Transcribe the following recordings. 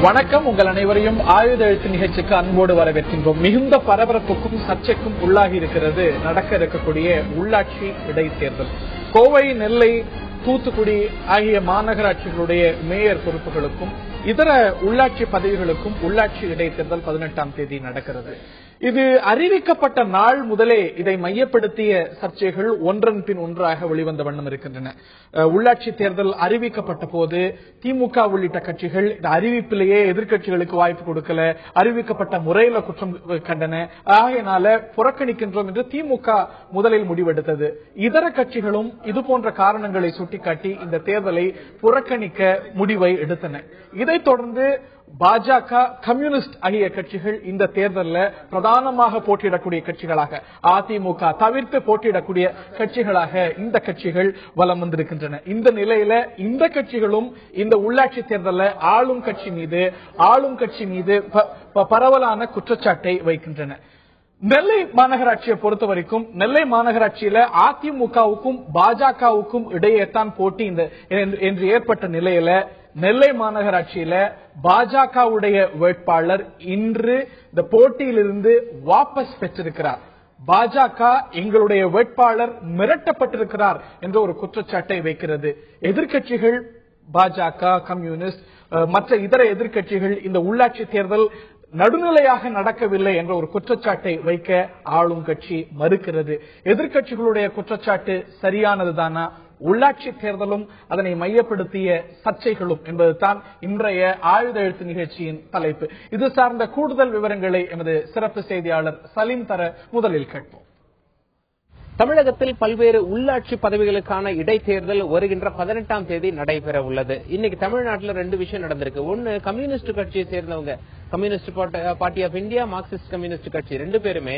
வணக்கம். உங்கள் அனைவரையும் ஆயுத எழுத்து நிகழ்ச்சிக்கு அன்போடு வரவேற்கின்றோம். மிகுந்த பரபரப்புக்கும் சர்ச்சைக்கும் உள்ளாகி இருக்கிறது நடக்க இருக்கக்கூடிய உள்ளாட்சி இடைத்தேர்தல். கோவை, நெல்லை, தூத்துக்குடி ஆகிய மாநகராட்சிகளுடைய மேயர் பொறுப்புகளுக்கும் இதர உள்ளாட்சி பதவிகளுக்கும் உள்ளாட்சி இடைத்தேர்தல் 18ஆம் தேதி நடக்கிறது. இது அறிவிக்கப்பட்ட நாள் முதலே இதை மையப்படுத்திய சர்ச்சைகள் ஒன்றன் பின் ஒன்றாக வெளிவந்த வண்ணம் இருக்கின்றன. உள்ளாட்சி தேர்தல் அறிவிக்கப்பட்ட போது திமுக உள்ளிட்ட கட்சிகள் இந்த அறிவிப்பிலேயே எதிர்க்கட்சிகளுக்கு வாய்ப்பு கொடுக்கல, அறிவிக்கப்பட்ட முறையில குற்றம் கண்டன, ஆகையினால புறக்கணிக்கின்றோம் என்று திமுக முதலில் முடிவெடுத்தது. இதர கட்சிகளும் இதுபோன்ற காரணங்களை சுட்டிக்காட்டி இந்த தேர்தலை புறக்கணிக்க முடிவை எடுத்தன. இதைத் தொடர்ந்து பாஜக, கம்யூனிஸ்ட் ஆகிய கட்சிகள் இந்த தேர்தலில் பிரதானமாக போட்டியிடக்கூடிய கட்சிகளாக, அதிமுக தவிர்த்து போட்டியிடக்கூடிய கட்சிகளாக இந்த கட்சிகள் வலம் வந்திருக்கின்றன. இந்த நிலையில இந்த கட்சிகளும் இந்த உள்ளாட்சி தேர்தலில் ஆளும் கட்சி மீது பரவலான குற்றச்சாட்டை வைக்கின்றன. நெல்லை மாநகராட்சியை பொறுத்த வரைக்கும் நெல்லை மாநகராட்சியில அதிமுகவுக்கும் பாஜகவுக்கும் இடையேதான் போட்டி என்று ஏற்பட்ட நிலையில நெல்லை மாநகராட்சியில பாஜகவுடைய வேட்பாளர் இன்று இந்த போட்டியிலிருந்து வாபஸ் பெற்றிருக்கிறார். பாஜக எங்களுடைய வேட்பாளர் மிரட்டப்பட்டிருக்கிறார் என்ற ஒரு குற்றச்சாட்டை வைக்கிறது. எதிர்க்கட்சிகள் பாஜக, கம்யூனிஸ்ட், மற்ற இதர எதிர்க்கட்சிகள் இந்த உள்ளாட்சி தேர்தல் நடுநிலையாக நடக்கவில்லை என்ற ஒரு குற்றச்சாட்டை வைக்க ஆளும் கட்சி மறுக்கிறது. எதிர்க்கட்சிகளுடைய குற்றச்சாட்டு சரியானதுதானா, உள்ளாட்சி தேர்தலும் அதனை மையப்படுத்திய சர்ச்சைகளும் என்பதுதான் இன்றைய ஆயுத எழுத்து நிகழ்ச்சியின் தலைப்பு. இது சார்ந்த கூடுதல் விவரங்களை எமது சிறப்பு செய்தியாளர் சலீம் தர முதலில் கேட்போம். தமிழகத்தில் பல்வேறு உள்ளாட்சி பதவிகளுக்கான இடைத்தேர்தல் வருகின்ற 18ஆம் தேதி நடைபெற உள்ளது. இன்னைக்கு தமிழ்நாட்டில் 2 விஷயம் நடந்திருக்கு. ஒன்னு, கம்யூனிஸ்ட் கட்சியை சேர்ந்தவங்க, communist party of India, Marxist communist கட்சி 2 பேருமே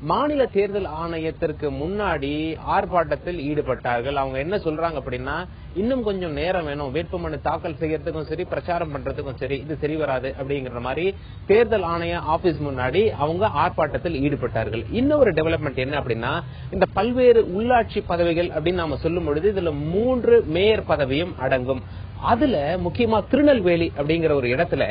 மாநில தேர்தல் ஆணையத்திற்கு முன்னாடி ஆர்ப்பாட்டத்தில் ஈடுபட்டார்கள். அவங்க என்ன சொல்றாங்க அப்படின்னா, இன்னும் கொஞ்சம் நேரம் வேணும், வேட்புமனு தாக்கல் செய்யறதுக்கும் சரி, பிரச்சாரம் பண்றதுக்கும் சரி, இது சரி வராது அப்படிங்கிற மாதிரி தேர்தல் ஆணைய ஆபீஸ் முன்னாடி அவங்க ஆர்ப்பாட்டத்தில் ஈடுபட்டார்கள். இன்னொரு டெவலப்மெண்ட் என்ன அப்படின்னா, இந்த பல்வேறு உள்ளாட்சி பதவிகள் அப்படின்னு நாம சொல்லும் பொழுது இதுல 3 மேயர் பதவியும் அடங்கும். அதுல முக்கியமா திருநெல்வேலி அப்படிங்கிற ஒரு இடத்துல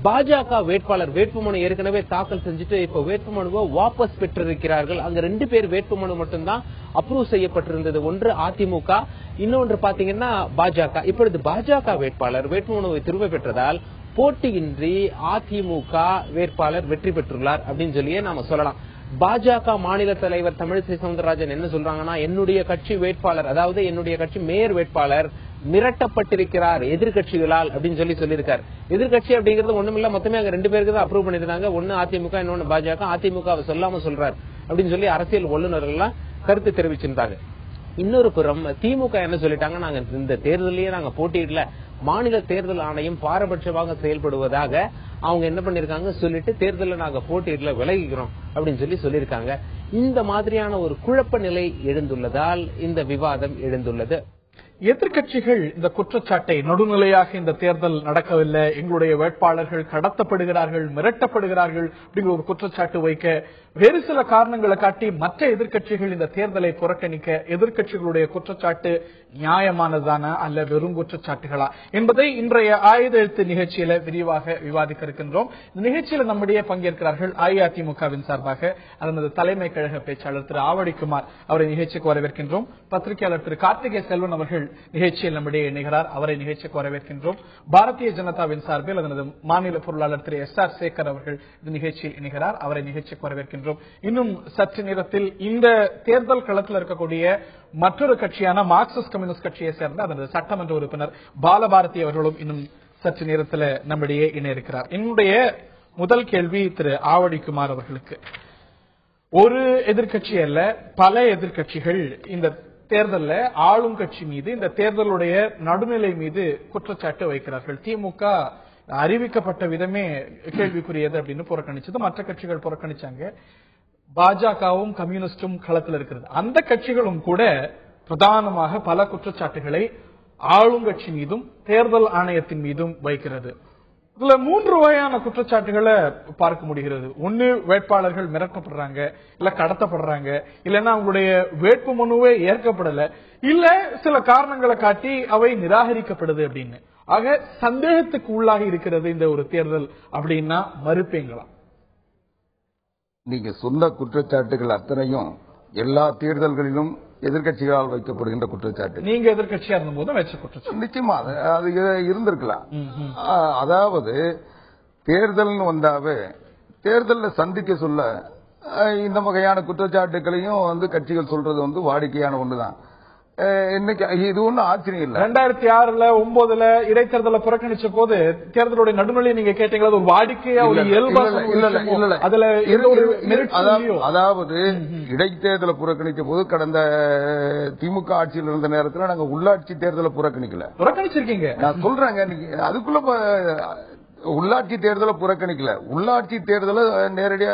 பாஜக வேட்பாளர் வேட்புமனு ஏற்கனவே தாக்கல் செஞ்சுட்டு இப்ப வேட்புமனுவை வாபஸ் பெற்றிருக்கிறார்கள். அங்க 2 பேர் வேட்புமனு மட்டும்தான் அப்ரூவ் செய்யப்பட்டிருந்தது. ஒன்று அதிமுக, இன்னொன்று பாத்தீங்கன்னா பாஜக. இப்பொழுது பாஜக வேட்பாளர் வேட்புமனுவை திரும்ப பெற்றதால் போட்டியின்றி அதிமுக வேட்பாளர் வெற்றி பெற்றுள்ளார் அப்படின்னு சொல்லியே நாம சொல்லலாம். பாஜக மாநில தலைவர் தமிழிசை சவுந்தரராஜன் என்ன சொல்றாங்கன்னா, என்னுடைய கட்சி வேட்பாளர், அதாவது என்னுடைய கட்சி மேயர் வேட்பாளர் மிரட்டப்பட்டிருக்கிறார் எதிர்கட்சிகளால் அப்படின்னு சொல்லியிருக்காரு. எதிர்கட்சி அப்படிங்கிறது ஒண்ணுமில்ல, மொத்தமே அங்க 2 பேருக்கு தான் அப்ரூவ் பண்ணிருந்தாங்க. ஒன்னு அதிமுக, இன்னொன்னு பாஜக. அதிமுக சொல்லாம சொல்றாரு அப்படின்னு சொல்லி அரசியல் வல்லுநர்கள் கருத்து தெரிவிச்சிருந்தாங்க. இன்னொரு புறம் திமுக என்ன சொல்லிட்டாங்க, நாங்க இந்த தேர்தலையே நாங்க போட்டியிடல, மாநில தேர்தல் ஆணையம் பாரபட்சமாக செயல்படுவதாக அவங்க என்ன பண்ணிருக்காங்க சொல்லிட்டு தேர்தலில் நாங்க போட்டியிடல, விலகிக்கிறோம் அப்படின்னு சொல்லியிருக்காங்க. இந்த மாதிரியான ஒரு குழப்ப நிலை எழுந்துள்ளதால் இந்த விவாதம் எழுந்துள்ளது. எதிர்க்கட்சிகள் இந்த குற்றச்சாட்டை, நடுநிலையாக இந்த தேர்தல் நடக்கவில்லை, எங்களுடைய வேட்பாளர்கள் கடத்தப்படுகிறார்கள், மிரட்டப்படுகிறார்கள் அப்படிங்கிற ஒரு குற்றச்சாட்டு வைக்க வேறு சில காரணங்களை காட்டி மற்ற எதிர்க்கட்சிகள் இந்த தேர்தலை புறக்கணிக்க, எதிர்க்கட்சிகளுடைய குற்றச்சாட்டு நியாயமானதானா அல்ல வெறும் குற்றச்சாட்டுகளா என்பதை இன்றைய ஆயுத எழுத்து நிகழ்ச்சியில விரிவாக விவாதிக்க இருக்கின்றோம். இந்த நிகழ்ச்சியில நம்முடைய பங்கேற்கிறார்கள் அஇஅதிமுகவின் சார்பாக அதனது தலைமை கழக பேச்சாளர் திரு ஆவடிக்குமார், அவரை நிகழ்ச்சிக்கு வரவேற்கின்றோம். பத்திரிகையாளர் திரு கார்த்திகே செல்வன் அவர்கள் நிகழ்ச்சியில் நம்முடைய இணைகிறார், அவரை நிகழ்ச்சிக்கு வரவேற்கின்றோம். பாரதிய ஜனதாவின் சார்பில் அதனது மாநில பொருளாளர் திரு SR சேகர் அவர்கள் இந்த நிகழ்ச்சியில் இணைகிறார், அவரை நிகழ்ச்சிக்கு வரவேற்கின்றோம். இன்னும் சற்று நேரத்தில் இந்த தேர்தல் களத்தில் இருக்கக்கூடிய மற்றொரு கட்சியான மார்க்சிஸ்ட் கம்யூனிஸ்ட் கட்சியை சேர்ந்த அதனது சட்டமன்ற உறுப்பினர் பாலபாரதி அவர்களும் இன்னும் சற்று நேரத்தில் நம்மிடையே இணையிருக்கிறார். என்னுடைய முதல் கேள்வி திரு ஆவடிக்குமார் அவர்களுக்கு, ஒரு எதிர்கட்சி அல்ல பல எதிர்கட்சிகள் இந்த தேர்தலில் ஆளும் கட்சி மீது, இந்த தேர்தலுடைய நடுநிலை மீது குற்றச்சாட்டு வைக்கிறார்கள். திமுக அறிவிக்கப்பட்ட விதமே கேள்விக்குரியது அப்படின்னு புறக்கணிச்சது, மற்ற கட்சிகள் புறக்கணிச்சாங்க. பாஜகவும் கம்யூனிஸ்டும் களத்தில் இருக்கிறது. அந்த கட்சிகளும் கூட பிரதானமாக பல குற்றச்சாட்டுகளை ஆளுங்கட்சி மீதும் தேர்தல் ஆணையத்தின் மீதும் வைக்கிறது. இதுல 3 வகையான குற்றச்சாட்டுகளை பார்க்க முடிகிறது. ஒன்னு, வேட்பாளர்கள் மிரட்டப்படுறாங்க, இல்ல கடத்தப்படுறாங்க, இல்லன்னா அவங்களுடைய வேட்பு மனுவே ஏற்கப்படல, இல்ல சில காரணங்களை காட்டி அவை நிராகரிக்கப்படுது அப்படின்னு. ஆக சந்தேகத்துக்கு உள்ளாகி இருக்கிறது இந்த ஒரு தேர்தல் அப்படின்னா மறுப்பீங்களா? நீங்க சொன்ன குற்றச்சாட்டுகள் அத்தனையும் எல்லா தேர்தல்களிலும் எதிர்கட்சிகளால் வைக்கப்படுகின்ற குற்றச்சாட்டு. நீங்க எதிர்கட்சியா இருந்த போது வச்ச குற்றச்சாட்டு நிச்சயமா அது இருந்திருக்கலாம். அதாவது தேர்தல் வந்தாவே தேர்தலில் சந்திக்க சொல்ல இந்த வகையான குற்றச்சாட்டுகளையும் கட்சிகள் சொல்றது வாடிக்கையான ஒண்ணுதான். இன்னைக்கு இது ஒன்னும் ஆச்சரியம் இல்ல. 2006 2009 இடைத்தேர்தலை புறக்கணிச்ச போது தேர்தலுடைய நடுநிலையை நீங்க கேட்டீங்களா? ஒரு வாடிக்கையா ஒரு இயல்பா அதுல அதாவது இடைத்தேர்தலை புறக்கணிச்ச போது கடந்த திமுக ஆட்சியில் இருந்த நேரத்தில் நாங்க உள்ளாட்சி தேர்தலை புறக்கணிச்சிருக்கீங்க. நான் சொல்றேங்க, அதுக்குள்ள உள்ளாட்சி தேர்தலை புறக்கணிக்கல. உள்ளாட்சி தேர்தலை நேரடியா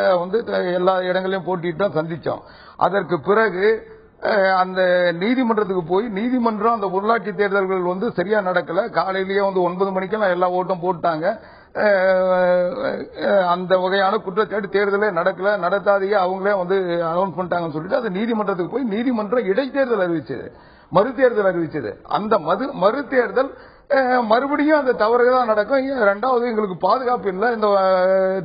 எல்லா இடங்களையும் போட்டிட்டு சந்திச்சோம். அதற்கு பிறகு அந்த நீதிமன்றத்துக்கு போய் நீதிமன்றம் அந்த உள்ளாட்சி தேர்தல்கள் சரியா நடக்கல. காலையிலேயே 9 மணிக்கெல்லாம் எல்லா ஓட்டும் போட்டாங்க. அந்த வகையான குற்றச்சாட்டு தேர்தலே நடத்தாதையே அவங்களே அனௌன்ஸ் பண்ணிட்டாங்கன்னு சொல்லிட்டு அது நீதிமன்றத்துக்கு போய் நீதிமன்றம் இடைத்தேர்தல் அறிவிச்சது, மறுதேர்தல் அறிவிச்சது. அந்த மறுதேர்தல் மறுபடியும் அந்த தவறுதான் நடக்கும். இரண்டாவது எங்களுக்கு பாதுகாப்பு இல்லை, இந்த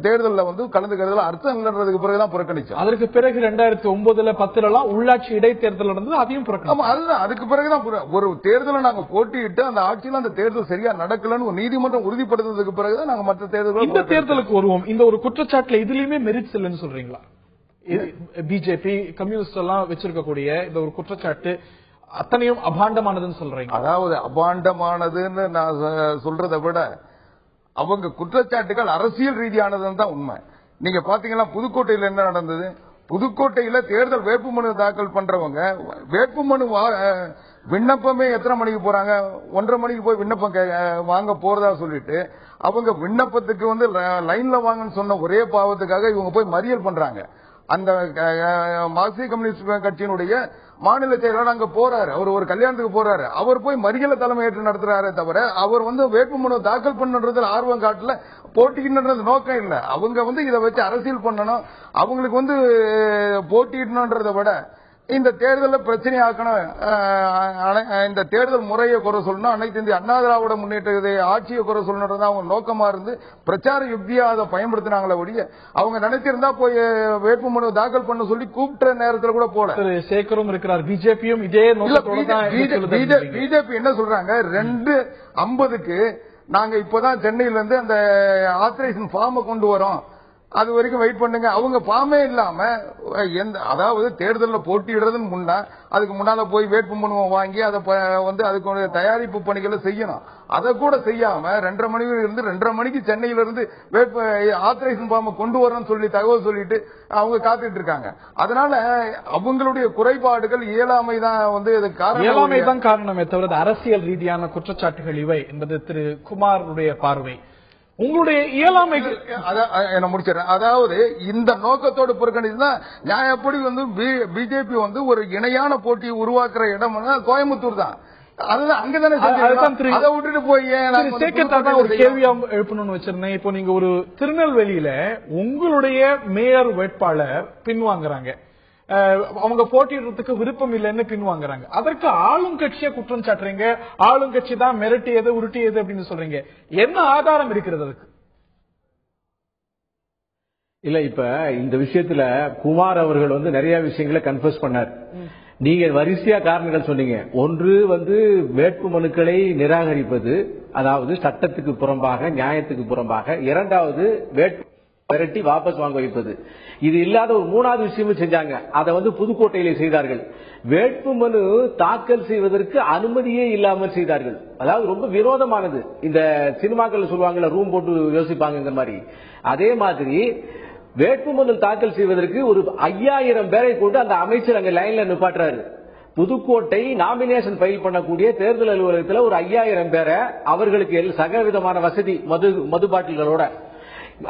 தேர்தலில் கலந்துக்கிறதுல அர்த்தம் இல்லைன்றதுக்கு பிறகுதான் புறக்கணிச்சோம். அதற்கு பிறகு 2009 10 உள்ளாட்சி இடைத்தேர்தல் நடந்தது, அதையும் புறக்கணிச்சோம். அதுதான் அதுக்கு பிறகுதான் ஒரு தேர்தலை நாங்க போட்டியிட்டு அந்த ஆட்சியில் அந்த தேர்தல் சரியா நடக்கலன்னு நீதிமன்றம் உறுதிப்படுத்துறதுக்கு பிறகுதான் நாங்க மற்ற தேர்தல். இந்த தேர்தலுக்கு வருவோம். இந்த ஒரு குற்றச்சாட்டுல இதுலயுமே மெரிட்ஸ் இல்லைன்னு சொல்றீங்களா? பிஜேபி கம்யூனிஸ்ட் எல்லாம் வச்சிருக்கக்கூடிய இந்த ஒரு குற்றச்சாட்டு அத்தனையும் அபாண்டமானதுன்னு சொல்றீங்க? அதாவது அபாண்டமானதுன்னு நான் சொல்றதை விட அவங்க குற்றச்சாட்டுகள் அரசியல் ரீதியானதுன்னு தான் உண்மை. நீங்க பாத்தீங்கன்னா புதுக்கோட்டையில் என்ன நடந்தது? புதுக்கோட்டையில தேர்தல் வேட்புமனு தாக்கல் பண்றவங்க வேட்புமனு விண்ணப்பமே எத்தனை மணிக்கு போறாங்க? 1:30 மணிக்கு போய் விண்ணப்பம் வாங்க போறதா சொல்லிட்டு அவங்க விண்ணப்பத்துக்கு லைன்ல வாங்கன்னு சொன்ன ஒரே பாவத்துக்காக இவங்க போய் மறியல் பண்றாங்க. அந்த மார்க்சிஸ்ட் கம்யூனிஸ்ட் கட்சியினுடைய மாநில செயலாளர் அங்க போறாரு, அவர் ஒரு கல்யாணத்துக்கு போறாரு, அவர் போய் மறியல தலைமையேற்று நடத்துறாரே தவிர அவர் வேட்புமனு தாக்கல் பண்ணுறதுல ஆர்வம் காட்டல, போட்டியிடுறது நோக்கம் இல்ல. அவங்க இதை வச்சு அரசியல் பண்ணணும், அவங்களுக்கு போட்டியிடணுன்றதை விட இந்த தேர்தலில் பிரச்சனை ஆக்கணும், இந்த தேர்தல் முறையை குறை சொல்லணும், அனைத்து இந்திய அண்ணா திராவிட முன்னேற்ற ஆட்சியை குறை சொல்லணும்ன்றது அவங்க நோக்கமா இருந்து பிரச்சார யுக்தியா அதை பயன்படுத்தினாங்களே ஒழிய அவங்க நினைச்சிருந்தா போய் வேட்புமனு தாக்கல் பண்ண சொல்லி கூப்பிட்ட நேரத்தில் கூட போல. சேகரும் இருக்கிறார், பிஜேபியும் இதே பிஜேபி என்ன சொல்றாங்க? 2:50க்கு நாங்க இப்பதான் சென்னையில இருந்து அந்த ஆத்தரைசேஷன் ஃபார்மை கொண்டு வரோம், அது வரைக்கும் வெயிட் பண்ணுங்க. அவங்க பாமே இல்லாம அதாவது தேர்தலில் போட்டியிடுறதுன்னு முன்னா அதுக்கு முன்னால போய் வேட்புமனுவை வாங்கி அதை அதுக்கு தயாரிப்பு பணிகளை செய்யணும். அதை கூட செய்யாம 2:30 மணிக்கு இருந்து 2:30 மணிக்கு சென்னையில இருந்து ஆத்தரைசேஷன் ஃபார்மை கொண்டு வரணும்னு சொல்லி தகவல் சொல்லிட்டு அவங்க காத்துட்டு இருக்காங்க. அதனால அவங்களுடைய குறைபாடுகள் இயலாமை தான் காரணமே தவிர அரசியல் ரீதியான குற்றச்சாட்டுகள் இவை என்பது திரு குமாருடைய பார்வை. உங்களுடைய இயலாமை என்ன முடிச்சிடறேன். அதாவது இந்த நோக்கத்தோடு புறக்கணிச்சுதான் நான் எப்படி பிஜேபி ஒரு இணையான போட்டியை உருவாக்குற இடம் கோயம்புத்தூர் தான். அதுதான் அங்கதானே அதை விட்டுட்டு போய் ஒரு கேள்வியா எழுப்பணும்னு வச்சிருந்தேன். இப்போ நீங்க ஒரு திருநெல்வேலியில உங்களுடைய மேயர் வேட்பாளர் பின்வாங்குறாங்க, அவங்க போட்டியிடுறதுக்கு விருப்பம் இல்லைன்னு பின்வாங்குறாங்க. அதற்கு ஆளுங்கட்சியை குற்றம் சாட்டுறீங்க, ஆளுங்கட்சி தான் மிரட்டியது உருட்டியது அப்படின்னு சொல்றீங்க. என்ன ஆதாரம் இருக்கிறது அதுக்கு? இல்ல, இப்ப இந்த விஷயத்துல குமார் அவர்கள் நிறைய விஷயங்களை கன்ஃபர்ஸ் பண்ணார். நீங்க வரிசையா காரணங்கள் சொன்னீங்க. ஒன்று வேட்புமனுக்களை நிராகரிப்பது, அதாவது சட்டத்துக்கு புறம்பாக நியாயத்துக்கு புறம்பாக. இரண்டாவது விரட்டி வாபஸ் வாங்க வைப்பது. இது இல்லாத ஒரு மூணாவது விஷயமும் செஞ்சாங்க. அதை புதுக்கோட்டையிலே செய்தார்கள். வேட்புமனு தாக்கல் செய்வதற்கு அனுமதியே இல்லாமல் செய்தார்கள். அதாவது ரொம்ப விரோதமானது. இந்த சினிமாக்கள் சொல்லுவாங்கல்ல, ரூம் போட்டு யோசிப்பாங்க மாதிரி. அதே மாதிரி வேட்புமனு தாக்கல் செய்வதற்கு ஒரு 5000 பேரை கொண்டு அந்த அமைச்சர் அங்க லைன்ல நிப்பாட்டுறாரு. புதுக்கோட்டை நாமினேஷன் ஃபைல் பண்ணக்கூடிய தேர்தல் அலுவலகத்தில் ஒரு 5000 பேரை அவர்களுக்கு சகவிதமான வசதி மது பாட்டில்களோட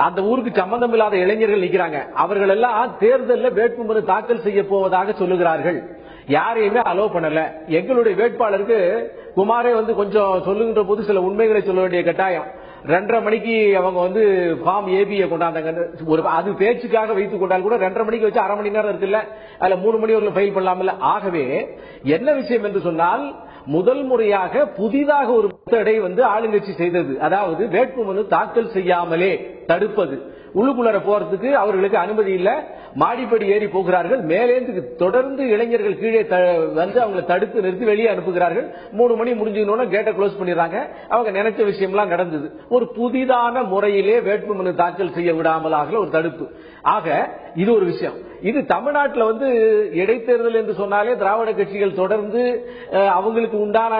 அந்த ஊருக்கு சம்பந்தம் இல்லாத இளைஞர்கள் நிக்கிறாங்க. அவர்கள் எல்லாம் தேர்தலில் வேட்புமனு தாக்கல் செய்ய போவதாக சொல்லுகிறார்கள். யாரையுமே அலோவ் பண்ணல. எங்களுடைய வேட்பாளருக்கு குமாரே கொஞ்சம் சொல்லுகின்ற போது சில உண்மைகளை சொல்ல வேண்டிய கட்டாயம். 2:30 மணிக்கு அவங்க ஃபார்ம் ஏபியை கொண்டாந்தாங்க. அது பேச்சுக்காக வைத்துக் கொண்டால் கூட 2:30 மணிக்கு வச்சு அரை மணி நேரம் இருக்குல்ல, அதுல 3 மணி ஒரு ஃபைல் பண்ணலாம்ல. ஆகவே என்ன விஷயம் என்று சொன்னால், முதல் முறையாக புதிதாக ஒரு மெத்தடை வந்து ஆளுங்கட்சி செய்தது. அதாவது வேட்புமனு தாக்கல் செய்யாமலே தடுப்பது. உள்ளுக்குள்ளர போறதுக்கு அவர்களுக்கு அனுமதி இல்ல, மாடிப்படி ஏறி போகிறார்கள். மேலேந்து தொடர்ந்து இளைஞர்கள் கீழே வந்து அவங்களை தடுத்து நிறுத்தி வெளியே அனுப்புகிறார்கள். 3 மணி முடிஞ்சோன்னு கேட்டை க்ளோஸ் பண்ணிடுறாங்க. அவங்க நினைச்ச விஷயம்லாம் நடந்தது. ஒரு புதிதான முறையிலே வேட்புமனு தாக்கல் செய்ய விடாமலாக ஒரு தடுப்பு. ஆக இது ஒரு விஷயம். இது தமிழ்நாட்டில் வந்து இடைத்தேர்தல் என்று சொன்னாலே திராவிட கட்சிகள் தொடர்ந்து அவங்களுக்கு உண்டான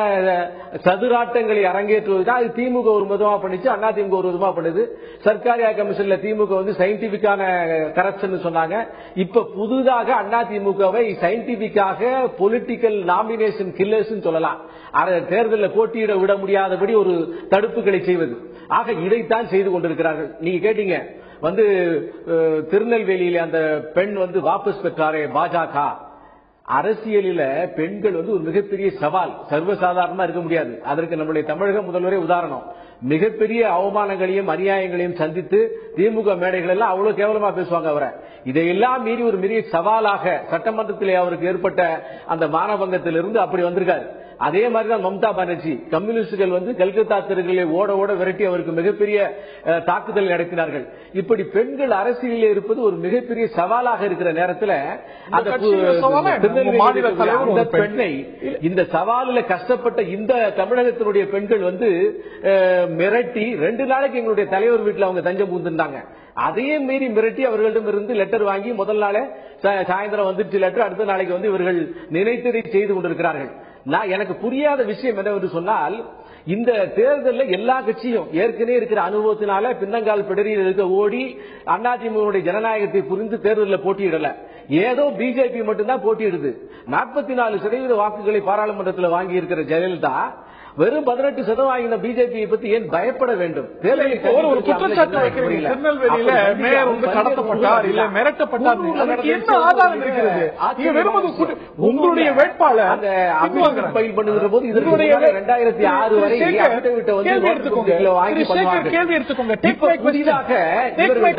சதுராட்டங்களை அரங்கேற்றுவதுதான். அது திமுக ஒரு விதமா பண்ணிச்சு, அண்ணா திமுக ஒரு விதமா பண்ணுது. சர்க்காரியா கமிஷன்ல திமுக வந்து சயின்டிபிக்கான கரப்ஷன் சொன்னாங்க. இப்ப புதுதாக அண்ணா திமுகவை சயின்டிபிக்காக பொலிட்டிக்கல் நாமினேஷன் கில்லர்ஸ் சொல்லலாம். தேர்தலில் போட்டியிட விட முடியாதபடி ஒரு தடுப்புகளை செய்வது. ஆக இதைத்தான் செய்து கொண்டிருக்கிறார்கள். நீங்க கேட்டீங்க வந்து திருநெல்வேலியில அந்த பெண் வந்து வாபஸ் பெற்றாரே பாஜக. அரசியலில பெண்கள் வந்து ஒரு மிகப்பெரிய சவால், சர்வசாதாரணமா இருக்க முடியாது. அதற்கு நம்முடைய தமிழக முதல்வரே உதாரணம். மிகப்பெரிய அவமானங்களையும் அநியாயங்களையும் சந்தித்து திமுக மேடைகள் எல்லாம் அவ்வளவு கேவலமா பேசுவாங்க அவரை. இதையெல்லாம் மீறி ஒரு பெரிய சவாலாக சட்டமன்றத்திலே அவருக்கு ஏற்பட்ட அந்த மானபங்கத்திலிருந்து அப்படி வந்திருக்காரு. அதே மாதிரிதான் மம்தா பானர்ஜி. கம்யூனிஸ்டுகள் வந்து கல்கத்தா தெருக்களை ஓட ஓட விரட்டி அவருக்கு மிகப்பெரிய தாக்குதல் நடத்தினார்கள். இப்படி பெண்கள் அரசியலில் இருப்பது ஒரு மிகப்பெரிய சவாலாக இருக்கிற நேரத்தில் அந்த பெண்ணை, இந்த சவாலில் கஷ்டப்பட்ட இந்த தமிழகத்தினுடைய பெண்கள் வந்து மிரட்டி 2 நாளைக்கு எங்களுடைய தலைவர் வீட்டில் அவங்க தஞ்சம் புகுந்திருந்தாங்க. அதையே மீறி மிரட்டி அவர்களிடம் இருந்து லெட்டர் வாங்கி முதல் நாளே சாயந்தரம் வந்துருச்சு லெட்டர், அடுத்த நாளைக்கு வந்து இவர்கள் நினைத்ததை செய்து கொண்டிருக்கிறார்கள். எனக்கு புரியாத விஷயம் என்னவென்று சொன்னால், இந்த தேர்தலில் எல்லா கட்சியும் ஏற்கனவே இருக்கிற அனுபவத்தினால பின்னங்கால் பிடரியில் இருக்க ஓடி அதிமுக ஜனநாயகத்தை புரிந்து தேர்தலில் போட்டியிடல. ஏதோ பிஜேபி மட்டும்தான் போட்டியிடுது. 44% வாக்குகளை பாராளுமன்றத்தில் வாங்கி இருக்கிற ஜெயலலிதா வெறும் 18% வாங்கின பிஜேபியை பத்தி ஏன் பயப்பட வேண்டும்? ஒரு குற்றச்சாட்டு வைக்கிறீங்க, திருநெல்வேலியில மேயர் வந்து கடத்தப்பட்டார் இல்ல மிரட்டப்பட்டார், என்ன ஆதாரம் இருக்கிறது? உங்களுடைய வேட்பாளர் ஃபைல் பண்ணுகிற போது இதனுடைய 2006 வரை கேள்வி எடுத்துக்கோங்க.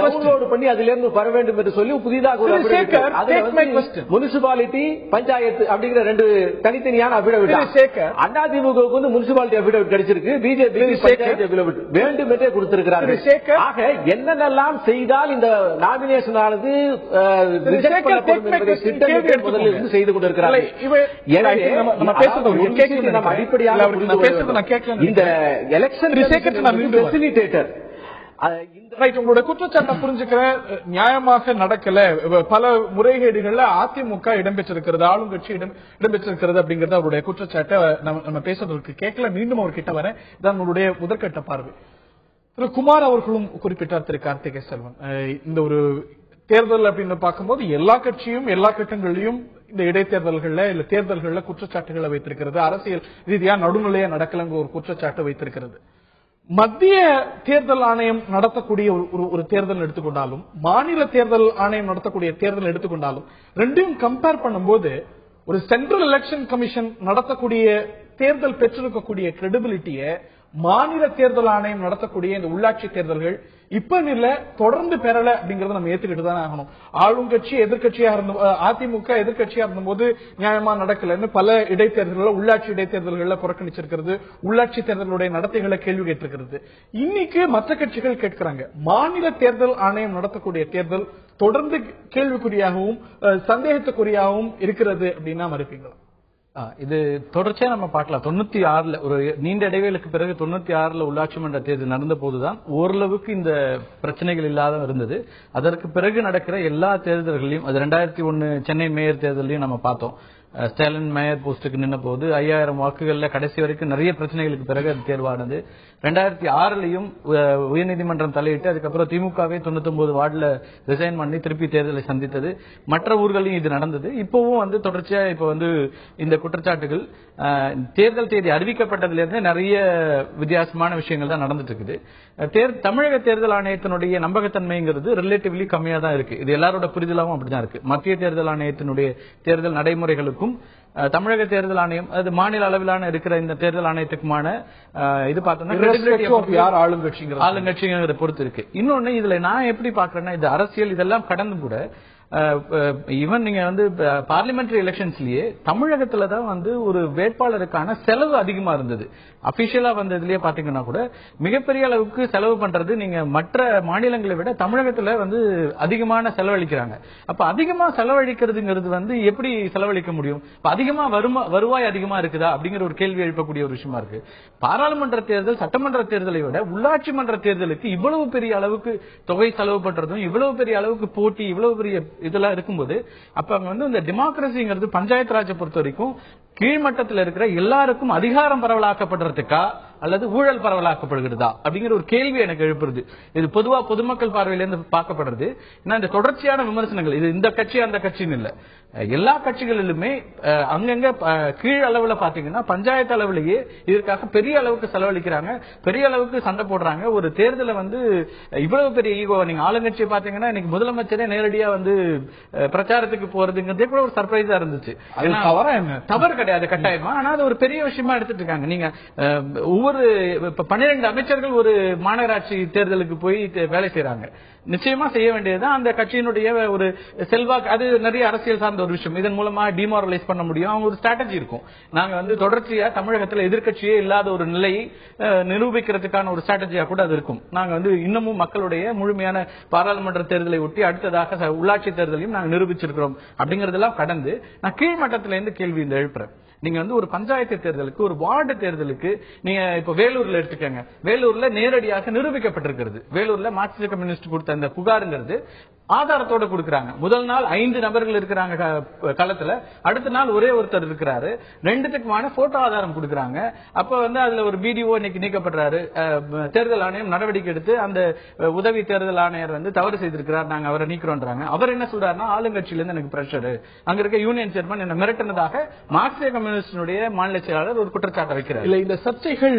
டவுன்லோட் பண்ணி அதிலிருந்து வர வேண்டும் என்று சொல்லி புதிதாக ஒரு முனிசிபாலிட்டி பஞ்சாயத்து அப்படிங்கிற 2 தனித்தனியான அபிடவிட் அதிமுகவுக்கு வந்து முனிசிபாலிட்டி அபிடவிட் கிடைச்சிருக்கு, பிஜேபி பஞ்சாயத்து அபிடவிட் வேண்டும் என்றே கொடுத்திருக்கிறார்கள். ஆக என்னென்னலாம் செய்தால் இந்த நாமினேஷன் ஆனது முதலில் செய்து கொண்டிருக்கிறார்கள். இந்த எலெக்ஷன் ஃபெசிலிட்டேட்டர் உங்களுடைய குற்றச்சாட்டை புரிஞ்சுக்கிறேன். நியாயமாக நடக்கல, பல முறைகேடுகள்ல அதிமுக இடம்பெற்றிருக்கிறது, ஆளுங்கட்சி இடம்பெற்றிருக்கிறது அப்படிங்கறது அவருடைய குற்றச்சாட்டை நம்ம பேசுறதுக்கு கேட்கல. மீண்டும் அவர்கிட்ட வரேன். இதான் உங்களுடைய முதற்கட்ட பார்வை. திரு குமார் அவர்களும் குறிப்பிட்டார், திரு கார்த்திகை செல்வன், இந்த ஒரு தேர்தல் அப்படின்னு பார்க்கும்போது எல்லா கட்சியும் எல்லா கட்டங்களிலும் இந்த இடைத்தேர்தல்கள்ல இல்ல தேர்தல்கள்ல குற்றச்சாட்டுகளை வைத்திருக்கிறது. அரசியல் ரீதியா நடுநிலையா நடக்கலங்க ஒரு குற்றச்சாட்டு வைத்திருக்கிறது. மத்திய தேர்தல் ஆணையம் நடத்தக்கூடிய ஒரு தேர்தல் எடுத்துக்கொண்டாலும், மாநில தேர்தல் ஆணையம் நடத்தக்கூடிய தேர்தல் எடுத்துக்கொண்டாலும், ரெண்டையும் கம்பேர் பண்ணும்போது ஒரு சென்ட்ரல் எலெக்ஷன் கமிஷன் நடத்தக்கூடிய தேர்தல் பெற்றிருக்கக்கூடிய கிரெடிபிலிட்டியை மாநில தேர்தல் ஆணையம் நடத்தக்கூடிய இந்த உள்ளாட்சி தேர்தல்கள் இப்ப இல்ல தொடர்ந்து பெறல அப்படிங்கறத நம்ம ஏத்துக்கிட்டு தான் ஆகணும். ஆளுங்கட்சி எதிர்கட்சியா இருந்த அதிமுக எதிர்கட்சியா இருந்தபோது நியாயமா நடக்கலன்னு பல இடைத்தேர்தல்கள் உள்ளாட்சி இடைத்தேர்தல்கள்ல புறக்கணிச்சிருக்கிறது, உள்ளாட்சி தேர்தலுடைய நடத்தைகளை கேள்வி கேட்டிருக்கிறது. இன்னைக்கு மற்ற கட்சிகள் கேட்கிறாங்க, மாநில தேர்தல் ஆணையம் நடத்தக்கூடிய தேர்தல் தொடர்ந்து கேள்விக்குறியாகவும் சந்தேகத்துக்குரியாகவும் இருக்கிறது அப்படின்னா மறுப்பீங்களா? இது தொடர்ச்சியா நம்ம பார்க்கலாம். 96 ஒரு நீண்ட இடைவேளுக்கு பிறகு 96 உள்ளாட்சி மன்ற தேர்தல் நடந்த போதுதான் ஓரளவுக்கு இந்த பிரச்சனைகள் இல்லாத இருந்தது. அதற்கு பிறகு நடக்கிற எல்லா தேர்தல்களையும், அது 2001 சென்னை மேயர் தேர்தலையும் நம்ம பார்த்தோம். ஸ்டாலின் மேயர் போஸ்டுக்கு நின்ன போது 5000 வாக்குகள்ல கடைசி வரைக்கும் நிறைய பிரச்சனைகளுக்கு பிறகு அது தேர்வானது. 2006 உயர்நீதிமன்றம் தலையிட்டு அதுக்கப்புறம் திமுகவே 99 வார்டுல ரிசைன் பண்ணி திருப்பி தேர்தலை சந்தித்தது. மற்ற ஊர்களையும் இது நடந்தது. இப்பவும் தொடர்ச்சியா இப்ப இந்த குற்றச்சாட்டுகள் தேர்தல் தேதி அறிவிக்கப்பட்டதிலிருந்து நிறைய வித்தியாசமான விஷயங்கள் தான் நடந்துட்டு இருக்குது. தமிழக தேர்தல் ஆணையத்தினுடைய நம்பகத்தன்மைங்கிறது ரிலேட்டிவ்லி கம்மியா தான் இருக்கு. இது எல்லாரோட புரிதலாகவும் அப்படிதான் இருக்கு. மத்திய தேர்தல் ஆணையத்தினுடைய தேர்தல் நடைமுறைகளுக்கும் தமிழக தேர்தல் ஆணையம், அது மாநில அளவிலான இருக்கிற இந்த தேர்தல் ஆணையத்துக்குமான இது பார்த்தோம்னா ஆளுங்கட்சிங்கிறத பொறுத்து இருக்கு. இன்னொன்னு இதுல நான் எப்படி பாக்குறேன்னா, இது அரசியல் இதெல்லாம் கடந்து கூட ஈவன் நீங்க வந்து பார்லிமெண்டரி எலெக்ஷன்ஸ்லயே தமிழகத்துல தான் வந்து ஒரு வேட்பாளருக்கான செலவு அதிகமா இருந்தது. அபிஷியலா வந்ததுலயே பாத்தீங்கன்னா கூட மிகப்பெரிய அளவுக்கு செலவு பண்றது நீங்க மற்ற மாநிலங்களை விட தமிழகத்துல வந்து அதிகமான செலவழிக்கிறாங்க. அப்ப அதிகமா செலவழிக்கிறதுங்கிறது வந்து எப்படி செலவழிக்க முடியும்? அதிகமா வருவாய் அதிகமா இருக்குதா அப்படிங்கிற ஒரு கேள்வி எழுப்பக்கூடிய ஒரு விஷயமா இருக்கு. பாராளுமன்ற தேர்தல் சட்டமன்ற தேர்தலை விட உள்ளாட்சி மன்ற தேர்தலுக்கு இவ்வளவு பெரிய அளவுக்கு தொகை செலவு பண்றதும் இவ்வளவு பெரிய அளவுக்கு போட்டி இவ்வளவு பெரிய இதெல்லாம் இருக்கும்போது அப்ப அங்க வந்து இந்த டெமோக்ரஸிங்கிறது பஞ்சாயத்து ராஜை பொறுத்த வரைக்கும் கீழ்மட்டத்தில் இருக்கிற எல்லாருக்கும் அதிகாரம் பரவலாக்கப்படுறதுக்கா அல்லது ஊழல் பரவலாக்கப்படுகிறதா அப்படிங்கிற ஒரு கேள்வி எனக்கு எழுப்புறது. இது பொதுவா பொதுமக்கள் பார்வையிலிருந்து பார்க்கப்படுறது. இந்த தொடர்ச்சியான விமர்சனங்கள் இது இந்த கட்சி அந்த கட்சின்னு இல்ல, எல்லா கட்சிகளிலுமே அங்கங்க கீழ் அளவுல பாத்தீங்கன்னா பஞ்சாயத்து அளவுலயே இதற்காக பெரிய அளவுக்கு செலவழிக்கிறாங்க, பெரிய அளவுக்கு சண்டை போடுறாங்க. ஒரு தேர்தலை வந்து இவ்வளவு பெரிய ஈகோ நீங்க ஆளுங்கட்சியை பாத்தீங்கன்னா இன்னைக்கு முதலமைச்சரே நேரடியா வந்து பிரச்சாரத்துக்கு போறதுங்கிறதே கூட ஒரு சர்ப்ரைஸா இருந்துச்சு. தவறு கிடையாது கட்டாயமா, ஆனா அது ஒரு பெரிய விஷயமா எடுத்துட்டு இருக்காங்க. நீங்க ஒவ்வொரு 12 அமைச்சர்கள் ஒரு மாநகராட்சி தேர்தலுக்கு போய் வேலை செய்யறாங்க. நிச்சயமா செய்ய வேண்டியதுதான் அந்த கட்சியினுடைய ஒரு செல்வாக்கு. அது நிறைய அரசியல் சார்ந்த ஒரு விஷயம். இதன் மூலமா டிமாரலைஸ் பண்ண முடியும். அவங்க ஒரு ஸ்ட்ராட்டஜி இருக்கும். நாங்க வந்து தொடர்ச்சியா தமிழகத்தில் எதிர்க்கட்சியே இல்லாத ஒரு நிலையை நிரூபிக்கிறதுக்கான ஒரு ஸ்ட்ராட்டஜியா கூட அது இருக்கும். நாங்க வந்து இன்னமும் மக்களுடைய முழுமையான பாராளுமன்ற தேர்தலை ஒட்டி அடுத்ததாக உள்ளாட்சி தேர்தலையும் நாங்க நிரூபிச்சிருக்கிறோம். அப்படிங்கறதெல்லாம் கடந்து நான் கீழ்மட்டத்தில இருந்து கேள்வி இந்த எழுப்புறேன். நீங்க வந்து ஒரு பஞ்சாயத்து தேர்தலுக்கு ஒரு வார்டு தேர்தலுக்கு நீங்க இப்ப வேலூர்ல எடுத்துக்கங்க. வேலூர்ல நேரடியாக நிரூபிக்கப்பட்டிருக்கிறது. வேலூர்ல மார்க்சிஸ்ட் கம்யூனிஸ்ட் கொடுத்த அந்த புகாருங்கிறது ஆதாரத்தோட கொடுக்கறாங்க. முதல் நாள் 5 நபர்கள் இருக்கிறாங்க களத்துல, அடுத்த நாள் ஒரே ஒருத்தர் இருக்கிறாரு. ரெண்டுத்துக்குமான போட்டோ ஆதாரம் கொடுக்கறாங்க. அப்ப வந்து அதுல ஒரு பிடிஓ இன்னைக்கு நீக்கப்படுறாரு. தேர்தல் ஆணையம் நடவடிக்கை எடுத்து அந்த உதவி தேர்தல் ஆணையர் வந்து தவறு செய்திருக்கிறார், நாங்க அவரை நீக்கிறோன்றாங்க. அவர் என்ன சொல்றாருன்னா ஆளுங்கட்சியில இருந்து எனக்கு பிரஷர், அங்க இருக்க யூனியன் சேர்மன் என்ன மிரட்டினதாக மார்க்சிஸ்ட் கம்யூனிஸ்டுடைய மாநில செயலாளர் ஒரு குற்றச்சாட்டை வைக்கிறார். இல்ல இந்த சர்ச்சைகள்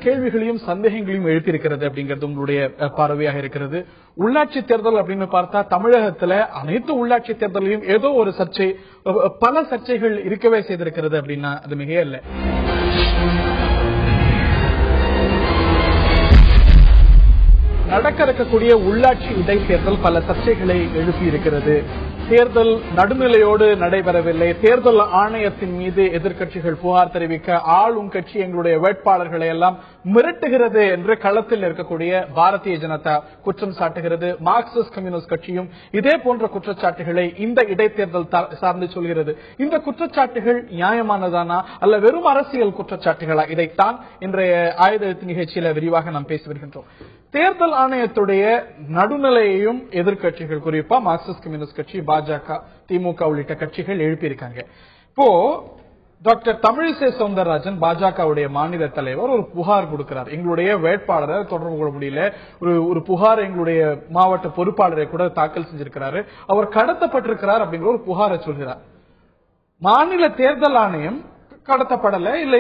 கேள்விகளையும் சந்தேகங்களையும் எழுப்பியிருக்கிறது அப்படிங்கிறது உங்களுடைய பார்வையாக இருக்கிறது. உள்ளாட்சி தேர்தல் அப்படின்னு பார்த்தா தமிழகத்துல அனைத்து உள்ளாட்சி தேர்தலையும் ஏதோ ஒரு சர்ச்சை, பல சர்ச்சைகள் இருக்கவே செய்திருக்கிறது அப்படின்னா அது மிக இல்ல. நடக்க இருக்கக்கூடிய உள்ளாட்சி இடைத்தேர்தல் பல சர்ச்சைகளை எழுப்பி இருக்கிறது. தேர்தல் நடுநிலையோடு நடைபெறவில்லை. தேர்தல் ஆணையத்தின் மீது எதிர்க்கட்சிகள் புகார் தெரிவிக்க ஆளும் கட்சி எங்களுடைய வேட்பாளர்களை எல்லாம் மிரட்டுகிறது என்று களத்தில் இருக்கக்கூடிய பாரதிய ஜனதா குற்றம் சாட்டுகிறது. மார்க்சிஸ்ட் கம்யூனிஸ்ட் கட்சியும் இதே போன்ற குற்றச்சாட்டுகளை இந்த இடைத்தேர்தல் சார்ந்து சொல்கிறது. இந்த குற்றச்சாட்டுகள் நியாயமானதானா அல்ல வெறும் அரசியல் குற்றச்சாட்டுகளா? இதைத்தான் இன்றைய ஆயுத எழுத்து நிகழ்ச்சியில விரிவாக நாம் பேசி வருகின்றோம். தேர்தல் ஆணையத்துடைய நடுநிலையையும் எதிர்க்கட்சிகள் குறிப்பா மார்க்சிஸ்ட் கம்யூனிஸ்ட் கட்சி, பாஜக, திமுக உள்ளிட்ட கட்சிகள் எழுப்பியிருக்காங்க. இப்போ டாக்டர் தமிழிசை சவுந்தரராஜன் பாஜகவுடைய மாநில தலைவர் ஒரு புகார் கொடுக்கிறார். எங்களுடைய வேட்பாளரை தொடர்பு கொள்ள முடியல, ஒரு புகார் எங்களுடைய மாவட்ட பொறுப்பாளரை கூட தாக்கல் செஞ்சிருக்கிறாரு, அவர் கடத்தப்பட்டிருக்கிறார் அப்படிங்கிற ஒரு புகாரை சொல்கிறார். மாநில தேர்தல் ஆணையம் கடத்தப்படல இல்ல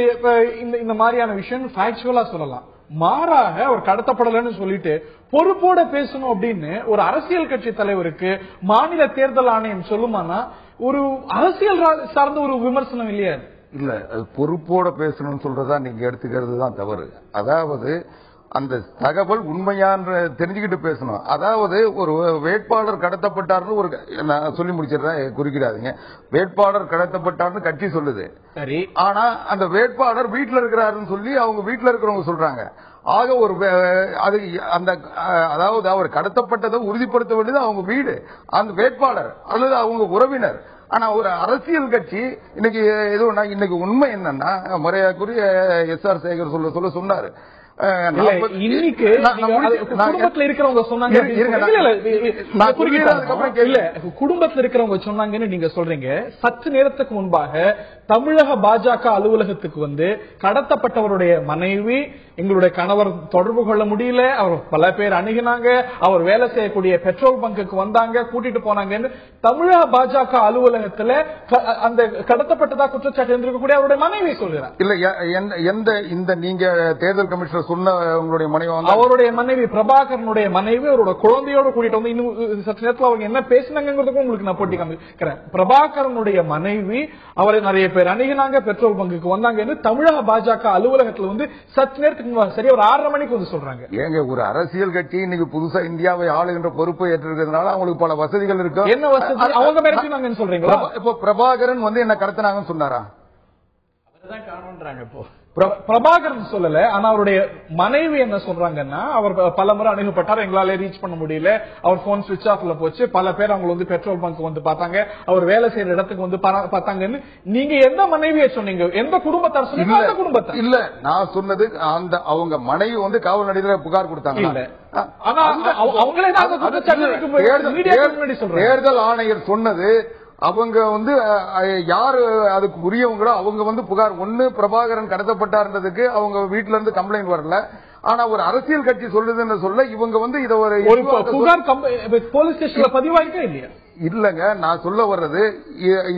இந்த மாதிரியான விஷயம் ஃபேக்சுவலா சொல்லலாம். மாறாக அவர் கடத்தப்படலன்னு சொல்லிட்டு பொறுப்போட பேசணும் அப்படின்னு ஒரு அரசியல் கட்சி தலைவருக்கு மாநில தேர்தல் ஆணையம் சொல்லுமானா ஒரு அரசியல் சார்ந்த ஒரு விமர்சனம் இல்லையா? இல்ல, பொறுப்போட பேசணும்னு சொல்றதா நீங்க எடுத்துக்கிறது தான் தவறு. அதாவது அந்த தகவல் உண்மையான தெரிஞ்சுக்கிட்டு பேசணும். அதாவது ஒரு வேட்பாளர் கடத்தப்பட்டார்னு ஒரு நான் சொல்லி முடிச்சிடுறேன், குறிக்கிறாதீங்க. வேட்பாளர் கடத்தப்பட்டார்னு கட்சி சொல்லுது, சரி. ஆனா அந்த வேட்பாளர் வீட்டில் இருக்கிறாருன்னு சொல்லி அவங்க வீட்டில் இருக்கிறவங்க சொல்றாங்க. ஆக ஒரு அதாவது அவர் கடத்தப்பட்டதை உறுதிப்படுத்த வேண்டியது அவங்க வீடு, அந்த வேட்பாளர் அல்லது அவங்க உறவினர். ஆனா ஒரு அரசியல் கட்சி இன்னைக்கு உண்மை என்னன்னா முறையாக்குரிய எஸ்.ஆர். சேகர் சொல்ல சொன்னாரு. இன்னைக்கு குடும்பத்துல இருக்கிறவங்க சொன்னாங்க, குடும்பத்துல இருக்கிறவங்க சொன்னாங்கன்னு நீங்க சொல்றீங்க. சற்று நேரத்துக்கு முன்பாக தமிழக பாஜக அலுவலகத்துக்கு வந்து கடத்தப்பட்டவருடைய மனைவி, எங்களுடைய கணவர் தொடர்பு கொள்ள முடியல, அவர் பல பேர் அணுகினாங்க, அவர் வேலை செய்யக்கூடிய பெட்ரோல் பங்குக்கு வந்தாங்க, கூட்டிட்டு போனாங்கன்னு தமிழக பாஜக அலுவலகத்துல அந்த கடத்தப்பட்டதா குற்றச்சாட்டு இருந்திருக்கக்கூடிய அவருடைய மனைவி சொல்கிறார். இல்ல, இந்த நீங்க தேர்தல் கமிஷனர் சொன்ன உங்களுடைய மனைவி அவருடைய மனைவி பிரபாகரனுடைய மனைவி அவரோட குழந்தையோட கூட்டிட்டு வந்து இன்னும் சற்று நேரத்தில் அவங்க என்ன பேசினாங்கிறதுக்கும் உங்களுக்கு நான் போட்டி காமிக்கிறேன். பிரபாகரனுடைய மனைவி அவரை நிறைய பேர் அணுகினாங்க, பெட்ரோல் பங்குக்கு வந்தாங்க. தமிழக பாஜக அலுவலகத்தில் வந்து சற்று நேரத்துக்கு சரி ஒரு 6:30 மணிக்கு வந்து சொல்றாங்க. ஏங்க ஒரு அரசியல் கட்சி இன்னைக்கு புதுசா இந்தியாவை ஆளுகின்ற பொறுப்பை ஏற்றிருக்கிறதுனால அவங்களுக்கு பல வசதிகள் இருக்கு. என்ன வசதி? அவங்க மிரட்டினாங்கன்னு சொல்றீங்களா? இப்போ பிரபாகரன் வந்து என்ன கடத்தினாங்கன்னு சொன்னாரா? அவர்தான் காரணம்ன்றாங்க. இப்போ பிரபாகரன் சொல்லல, ஆனா அவருடைய மனைவி என்ன சொல்றாங்கன்னா, அவர் பல முறை அணுகப்பட்டார், எங்களால ரீச் பண்ண முடியல, அவர் போன் சுவிட்ச் ஆஃப்ல போச்சு, பல பேர் அவங்க வந்து பெட்ரோல் பங்க் வந்து பார்த்தாங்க, அவர் வேலை செய்யற இடத்துக்கு வந்து பார்த்தாங்கன்னு நீங்க எந்த மனைவியை சொன்னீங்க? எந்த குடும்பத்தார் சொன்னீங்க? அந்த குடும்பத்தார் இல்ல. நான் சொன்னது அந்த அவங்க மனைவி வந்து காவல் நிலையத்தில் புகார் கொடுத்தாங்க. தேர்தல் ஆணையர் சொன்னது அவங்க வந்து யாரு அதுக்கு உரியவங்களோ அவங்க வந்து புகார் ஒண்ணு பிரபாகரன் கடத்தப்பட்டார்ன்றதுக்கு அவங்க வீட்டுல இருந்து கம்ப்ளைண்ட் வரல. ஆனா ஒரு அரசியல் கட்சி சொல்லுதுன்னு சொல்ல இவங்க வந்து இதை ஒரு புகார் போலீஸ் ஸ்டேஷன்ல பதிவாயிட்டே இல்லையா? இல்லங்க, நான் சொல்ல வர்றது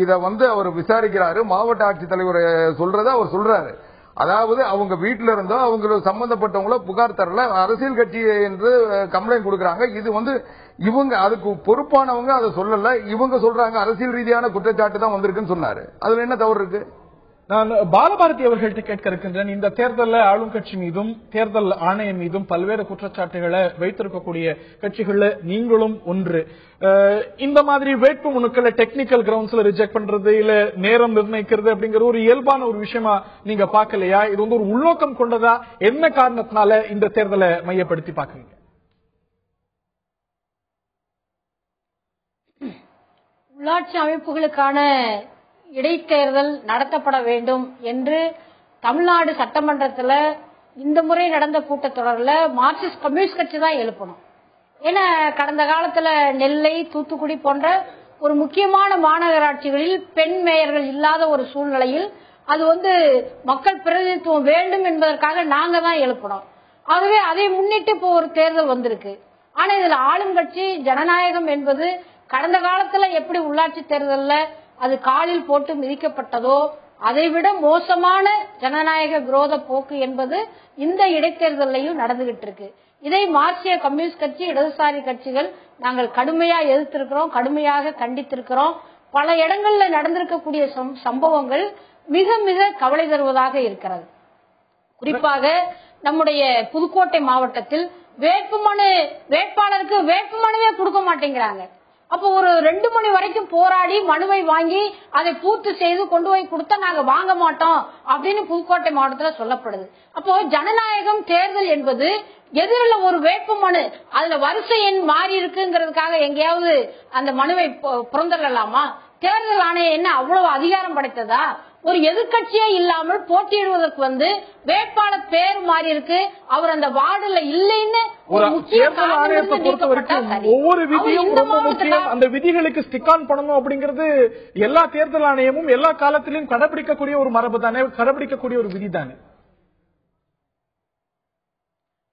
இத வந்து அவர் விசாரிக்கிறாரு, மாவட்ட ஆட்சித்தலைவர் சொல்றத அவர் சொல்றாரு. அதாவது அவங்க வீட்டில இருந்தோ அவங்களுக்கு சம்பந்தப்பட்டவங்கள புகார் தரல, அரசியல் கட்சி என்று கம்ப்ளைண்ட் கொடுக்கறாங்க. இது வந்து இவங்க அதுக்கு பொறுப்பானவங்க அதை சொல்லல, இவங்க சொல்றாங்க அரசியல் ரீதியான குற்றச்சாட்டு தான் வந்திருக்குன்னு சொன்னாரு. அதுல என்ன தவறு இருக்கு? நான் பாலபாரதி அவர்கள்ட்ட கேட்க இருக்கின்றேன். இந்த தேர்தலில் ஆளும் கட்சி மீதும் தேர்தல் ஆணையம் மீதும் பல்வேறு குற்றச்சாட்டுகளை வைத்திருக்கக்கூடிய கட்சிகள்ல நீங்களும் ஒன்று. இந்த மாதிரி வேட்பு மனுக்களை டெக்னிக்கல் கிரவுண்ட்ஸ்ல ரிஜெக்ட் பண்றது இல்ல நேரம் நிர்ணயிக்கிறது அப்படிங்கிற ஒரு இயல்பான ஒரு விஷயமா நீங்க பாக்கலையா? இது வந்து ஒரு உள்நோக்கம் கொண்டதா? என்ன காரணத்தினால இந்த தேர்தலை மையப்படுத்தி பாக்குறீங்க? உள்ளாட்சி அமைப்புகளுக்கான இடைத்தேர்தல் நடத்தப்பட வேண்டும் என்று தமிழ்நாடு சட்டமன்றத்தில் இந்த முறை நடந்த கூட்டத்தொடரில் மார்க்சிஸ்ட் கம்யூனிஸ்ட் கட்சி தான் எழுப்பணும். ஏன்னா கடந்த காலத்துல நெல்லை, தூத்துக்குடி போன்ற ஒரு முக்கியமான மாநகராட்சிகளில் பெண் மேயர்கள் இல்லாத ஒரு சூழ்நிலையில் அது வந்து மக்கள் பிரதிநிதித்துவம் வேண்டும் என்பதற்காக நாங்க தான் எழுப்பணும். ஆகவே அதை முன்னிட்டு இப்போ ஒரு தேர்தல் வந்திருக்கு. ஆனா இதுல ஆளும் கட்சி ஜனநாயகம் என்பது கடந்த காலத்துல எப்படி உள்ளாட்சி தேர்தல்ல அது காலில் போட்டு மிதிக்கப்பட்டதோ அதைவிட மோசமான ஜனநாயக விரோத போக்கு என்பது இந்த இடைத்தேர்தலையும் நடந்துகிட்டு இருக்கு. இதை மார்க்சிய கம்யூனிஸ்ட் கட்சி, இடதுசாரி கட்சிகள் நாங்கள் கடுமையா எதிர்த்திருக்கிறோம், கடுமையாக கண்டித்திருக்கிறோம். பல இடங்கள்ல நடந்திருக்கக்கூடிய சம்பவங்கள் மிக மிக கவலை தருவதாக இருக்கிறது. குறிப்பாக நம்முடைய புதுக்கோட்டை மாவட்டத்தில் வேட்பாளருக்கு வேட்புமனுவே கொடுக்க மாட்டேங்கிறாங்க. அப்போ ஒரு 2 மணி வரைக்கும் போராடி மனுவை வாங்கி அதை பூர்த்தி செய்து கொண்டு போய் கொடுத்தா நாங்க வாங்க மாட்டோம் அப்படின்னு புதுக்கோட்டை மாவட்டத்தில் சொல்லப்படுது. அப்போ ஜனநாயகம் தேர்தல் என்பது எதிரில் ஒரு வேட்பு மனு அதுல வரிசை எண் மாறி இருக்குங்கிறதுக்காக எங்கேயாவது அந்த மனுவை புறந்தரலாமா? தேர்தல் ஆணையம் என்ன அவ்வளவு அதிகாரம் படைத்ததா? ஒரு எதிர்கட்சியே இல்லாமல் போட்டியிடுவதற்கு வந்து வேட்பாளர் பேர் மாறி இருக்கு, அவர் அந்த வார்டுல இல்லைன்னு ஒரு தேர்தல் ஆணையத்தை பொறுத்த வரைக்கும் ஒவ்வொரு விதியும் ரொம்ப முக்கியம். அந்த விதிகளுக்கு ஸ்டிக் ஆன் பண்ணணும் அப்படிங்கிறது எல்லா தேர்தல் ஆணையமும் எல்லா காலத்திலும் கடைபிடிக்கக்கூடிய ஒரு மரபு தானே, கடைபிடிக்கக்கூடிய ஒரு விதி தானே.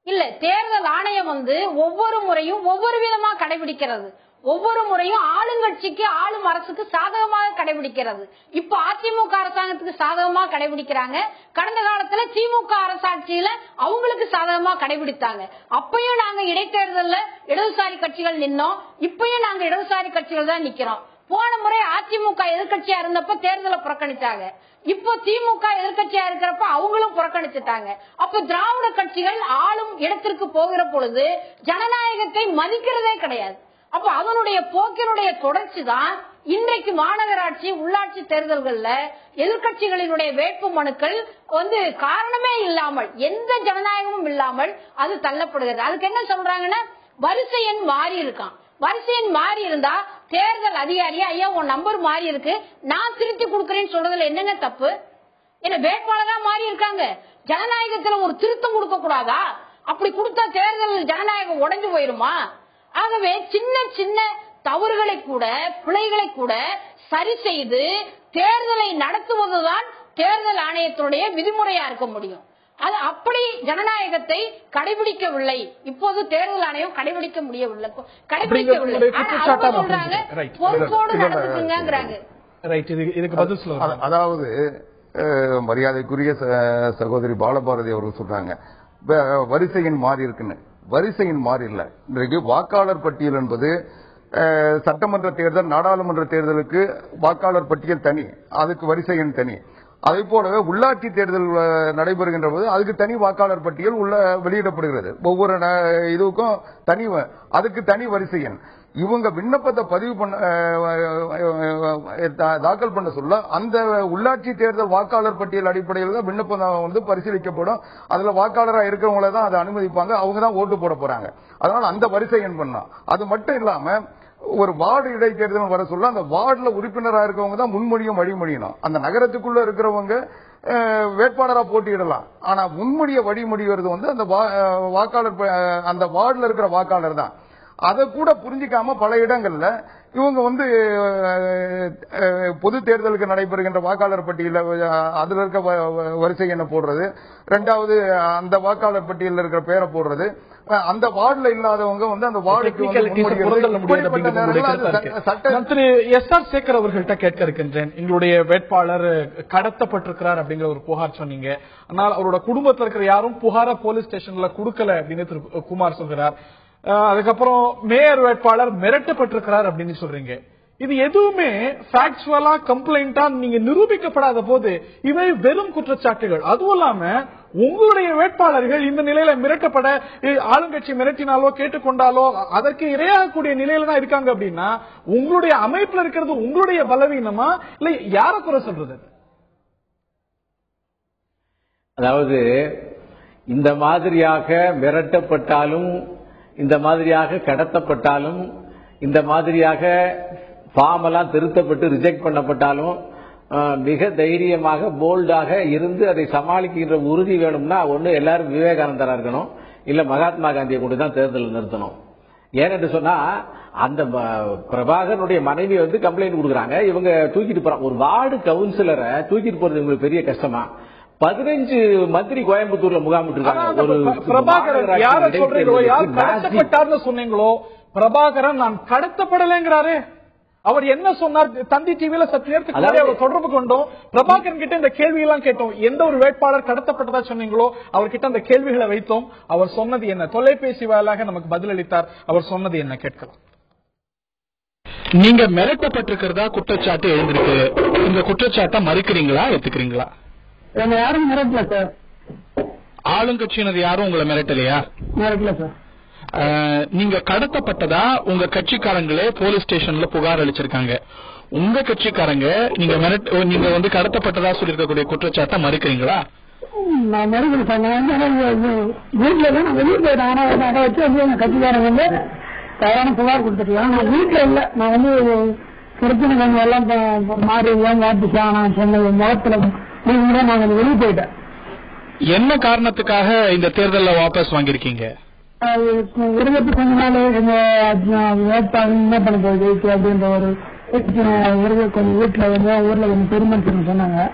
இல்ல, தேர்தல் ஆணையம் வந்து ஒவ்வொரு முறையும் ஒவ்வொரு விதமா கடைபிடிக்கிறது. ஒவ்வொரு முறையும் ஆளுங்கட்சிக்கு ஆளும் அரசுக்கு சாதகமாக கடைபிடிக்கிறது. இப்ப அதிமுக அரசாங்கத்துக்கு சாதகமா கடைபிடிக்கிறாங்க. கடந்த காலத்துல திமுக அரசாட்சியில அவங்களுக்கு சாதகமா கடைபிடித்தாங்க. அப்பயும் நாங்க இடைத்தேர்தல்ல இடதுசாரி கட்சிகள் நின்னோம், இப்பயும் நாங்க இடதுசாரி கட்சிகள் தான் நிக்கிறோம். போன முறை அதிமுக எதிர்கட்சியா இருந்தப்ப தேர்தலை புறக்கணிச்சாங்க, இப்போ திமுக எதிர்கட்சியா இருக்கிறப்ப அவங்களும் புறக்கணிச்சுட்டாங்க. அப்ப திராவிட கட்சிகள் ஆளும் இடத்திற்கு போகிற பொழுது ஜனநாயகத்தை மதிக்கிறதே கிடையாது. அப்ப அதனுடைய போக்கினுடைய தொடர்ச்சி தான் இன்றைக்கு மாநகராட்சி உள்ளாட்சி தேர்தல்கள்ல எதிர்கட்சிகளினுடைய வேட்பு மனுக்கள் வந்து காரணமே இல்லாமல் எந்த ஜனநாயகமும் இல்லாமல் அது தள்ளப்படுகிறது. அதுக்கு என்ன சொல்றாங்கன்னா வரிசை எண் மாறி இருக்கான். வரிசை எண் மாறி இருந்தா தேர்தல் அதிகாரியா ஐயா உன் நம்பர் மாறி இருக்கு நான் திருத்தி கொடுக்கறேன்னு சொல்றதுல என்னென்ன தப்பு? என்ன வேட்பாளரா மாறி இருக்காங்க, ஜனநாயகத்துல ஒரு திருத்தம் கொடுக்க கூடாதா? அப்படி கொடுத்தா தேர்தல் ஜனநாயகம் உடைஞ்சு போயிருமா? ஆகவே சின்ன சின்ன தவறுகளை கூட பிழைகளை கூட சரி செய்து தேர்தலை நடத்துவதுதான் தேர்தல் ஆணையத்தினுடைய விதிமுறையா இருக்க முடியும். அது அப்படி ஜனநாயகத்தை கடைபிடிக்கவில்லை. இப்போது தேர்தல் ஆணையம் கடைபிடிக்க முடியவில்லை, கடைபிடிக்கவில்லை. சொல்றாங்க பொறுப்போடு நடந்துக்குங்கிறாங்க. அதாவது மரியாதைக்குரிய சகோதரி பாலபாரதி அவர்கள் சொல்றாங்க வரிசையின் மாறி இருக்குன்னு. வரிசையின் மாறி இல்ல. இன்றைக்கு வாக்காளர் பட்டியல் என்பது சட்டமன்ற தேர்தல், நாடாளுமன்ற தேர்தலுக்கு வாக்காளர் பட்டியல் தனி, அதுக்கு வரிசையின் தனி. அதே போலவே உள்ளாட்சி தேர்தல் நடைபெறுகின்ற போது அதுக்கு தனி வாக்காளர் பட்டியல் வெளியிடப்படுகிறது. ஒவ்வொரு இதுக்கும் தனி, அதுக்கு தனி வரிசை எண். இவங்க விண்ணப்பத்தை பதிவு பண்ண தாக்கல் பண்ண சொல்ல அந்த உள்ளாட்சி தேர்தல் வாக்காளர் பட்டியல் அடிப்படையில் தான் விண்ணப்பம் பரிசீலிக்கப்படும். அதுல வாக்காளராக இருக்கிறவங்கள தான் அதை அனுமதிப்பாங்க, அவங்க தான் ஓட்டு போட போறாங்க. அதனால அந்த வரிசை எண் பண்ணலாம். அது மட்டும் இல்லாம ஒரு வார்டு இடைத்தேர்தல் வர சொல்ல அந்த வார்டுல உறுப்பினராக இருக்கவங்க தான் முன்மொழியும் வழிமொழியணும். அந்த நகரத்துக்குள்ள இருக்கிறவங்க வேட்பாளராக போட்டியிடலாம். ஆனா முன்மொழிய வழிமொழிவது அந்த வாக்காளர், அந்த வார்டுல இருக்கிற வாக்காளர் தான். அதை கூட புரிஞ்சிக்காம பல இடங்கள்ல இவங்க பொது தேர்தலுக்கு நடைபெறுகின்ற வாக்காளர் பட்டியல அதுல இருக்க வரிசை என்ன போடுறது, ரெண்டாவது அந்த வாக்காளர் பட்டியலில் இருக்கிற பேரை போடுறது, அந்த வார்டுல இல்லாதவங்க அந்த வார்டுக்கு திரு எஸ்.ஆர். சேகர் அவர்கள்ட்ட கேட்க இருக்கின்றேன். எங்களுடைய வேட்பாளர் கடத்தப்பட்டிருக்கிறார் அப்படிங்கிற ஒரு புகார் சொன்னீங்க. ஆனால் அவரோட குடும்பத்தில் இருக்கிற யாரும் புகார போலீஸ் ஸ்டேஷன்ல கொடுக்கல அப்படின்னு திரு குமார் சொல்கிறார். அதுக்கப்புறம் மேயர் வேட்பாளர் மிரட்டப்பட்டிருக்கிறார் அப்படின்னு சொல்றீங்க. இது எதுவுமே ஃபேக்சுவலா கம்ப்ளைண்டா நீங்க நிரூபிக்கப்படாத போது இவை வெறும் குற்றச்சாட்டுகள். அதுவும் இல்லாம உங்களுடைய வேட்பாளர்கள் இந்த நிலையில மிரட்டப்பட, ஆளுங்கட்சி மிரட்டினாலோ கேட்டுக்கொண்டாலோ அதற்கு இரையாகக்கூடிய நிலையில தான் இருக்காங்க அப்படின்னா உங்களுடைய அமைப்புல இருக்கிறது உங்களுடைய பலவீனமா இல்ல யார குறை சொல்றது? அதாவது இந்த மாதிரியாக மிரட்டப்பட்டாலும், இந்த மாதிரியாக கடத்தப்பட்டாலும், இந்த மாதிரியாக ஃபார்ம் எல்லாம் திருத்தப்பட்டு ரிஜெக்ட் பண்ணப்பட்டாலும் மிக தைரியமாக போல்டாக இருந்து அதை சமாளிக்கின்ற உறுதி வேணும்னா ஒண்ணு எல்லாரும் விவேகானந்தரா இருக்கணும், இல்ல மகாத்மா காந்தியை கொண்டு தான் தேர்தல் நிறுத்தணும். ஏன்னு சொன்னா அந்த பிரபாகரனுடைய மனைவி கம்ப்ளைண்ட் கொடுக்குறாங்க, இவங்க தூக்கிட்டு போறாங்க. ஒரு வார்டு கவுன்சிலரை தூக்கிட்டு போறது உங்களுக்கு பெரிய கஷ்டமா? 15 மந்திரி கோயம்புத்தூர்ல முகாமிட்டு பிரபாகரன் யார சொல்றீங்களோ, யார் கடத்தப்பட்டார்னு சொன்னீங்களோ, பிரபாகரன் நான் கடத்தப்படலைங்கிறாரு. அவர் என்ன சொன்னார்? தந்தி டிவியில சற்று நேரத்துக்கு அவர் தொடர்பு கொண்டோம். பிரபாகரன் கிட்ட இந்த கேள்வி எல்லாம் கேட்டோம். எந்த ஒரு வேட்பாளர் கடத்தப்பட்டதா சொன்னீங்களோ அவர்கிட்ட அந்த கேள்விகளை வைத்தோம். அவர் சொன்னது என்ன? தொலைபேசி வாயிலாக நமக்கு பதிலளித்தார். அவர் சொன்னது என்ன கேட்கலாம். நீங்க மிரட்டப்பட்டிருக்கிறதா குற்றச்சாட்டு எழுந்திருக்கு. இந்த குற்றச்சாட்டை மறுக்கிறீங்களா, ஏத்துக்கிறீங்களா? யாரும் மிரட்டல சார். ஆளுங்கட்சியினர் யாரும் உங்களை மிரட்டலையா? மிரட்டல சார். நீங்க கடத்தப்பட்டதா உங்க கட்சிக்காரங்களே போலீஸ் ஸ்டேஷன்ல புகார் அளிச்சிருக்காங்க. உங்க கட்சிக்காரங்க நீங்க கடத்தப்பட்டதா சொல்லிருக்கக்கூடிய குற்றச்சாட்டை மறுக்கிறீங்களா? நான் மறுக்கல சார். நான் வீட்டுல வெளியே போயிட்டேன். ஆனா அதை வச்சு எங்க கட்சிக்காரங்க தவறான புகார் கொடுத்துருக்காங்க. நான் வீட்டுல இல்ல. நான் பிரச்சனை கொஞ்சம் எல்லாம் மாறி வார்த்தைச்சான் நான் சொன்ன முகத்துல நாங்க வெளியே போயிட்டேன். என்ன காரணத்துக்காக இந்த தேர்தலில் வாபஸ் வாங்கிருக்கீங்க? இருபத்தி கொஞ்ச நாள் எங்க வேட்பாளர் என்ன பண்ண போகுது அப்படின்ற ஒரு கொஞ்சம் வீட்டுல ஊர்ல கொஞ்சம் பெருமனுக்கு சொன்னாங்க.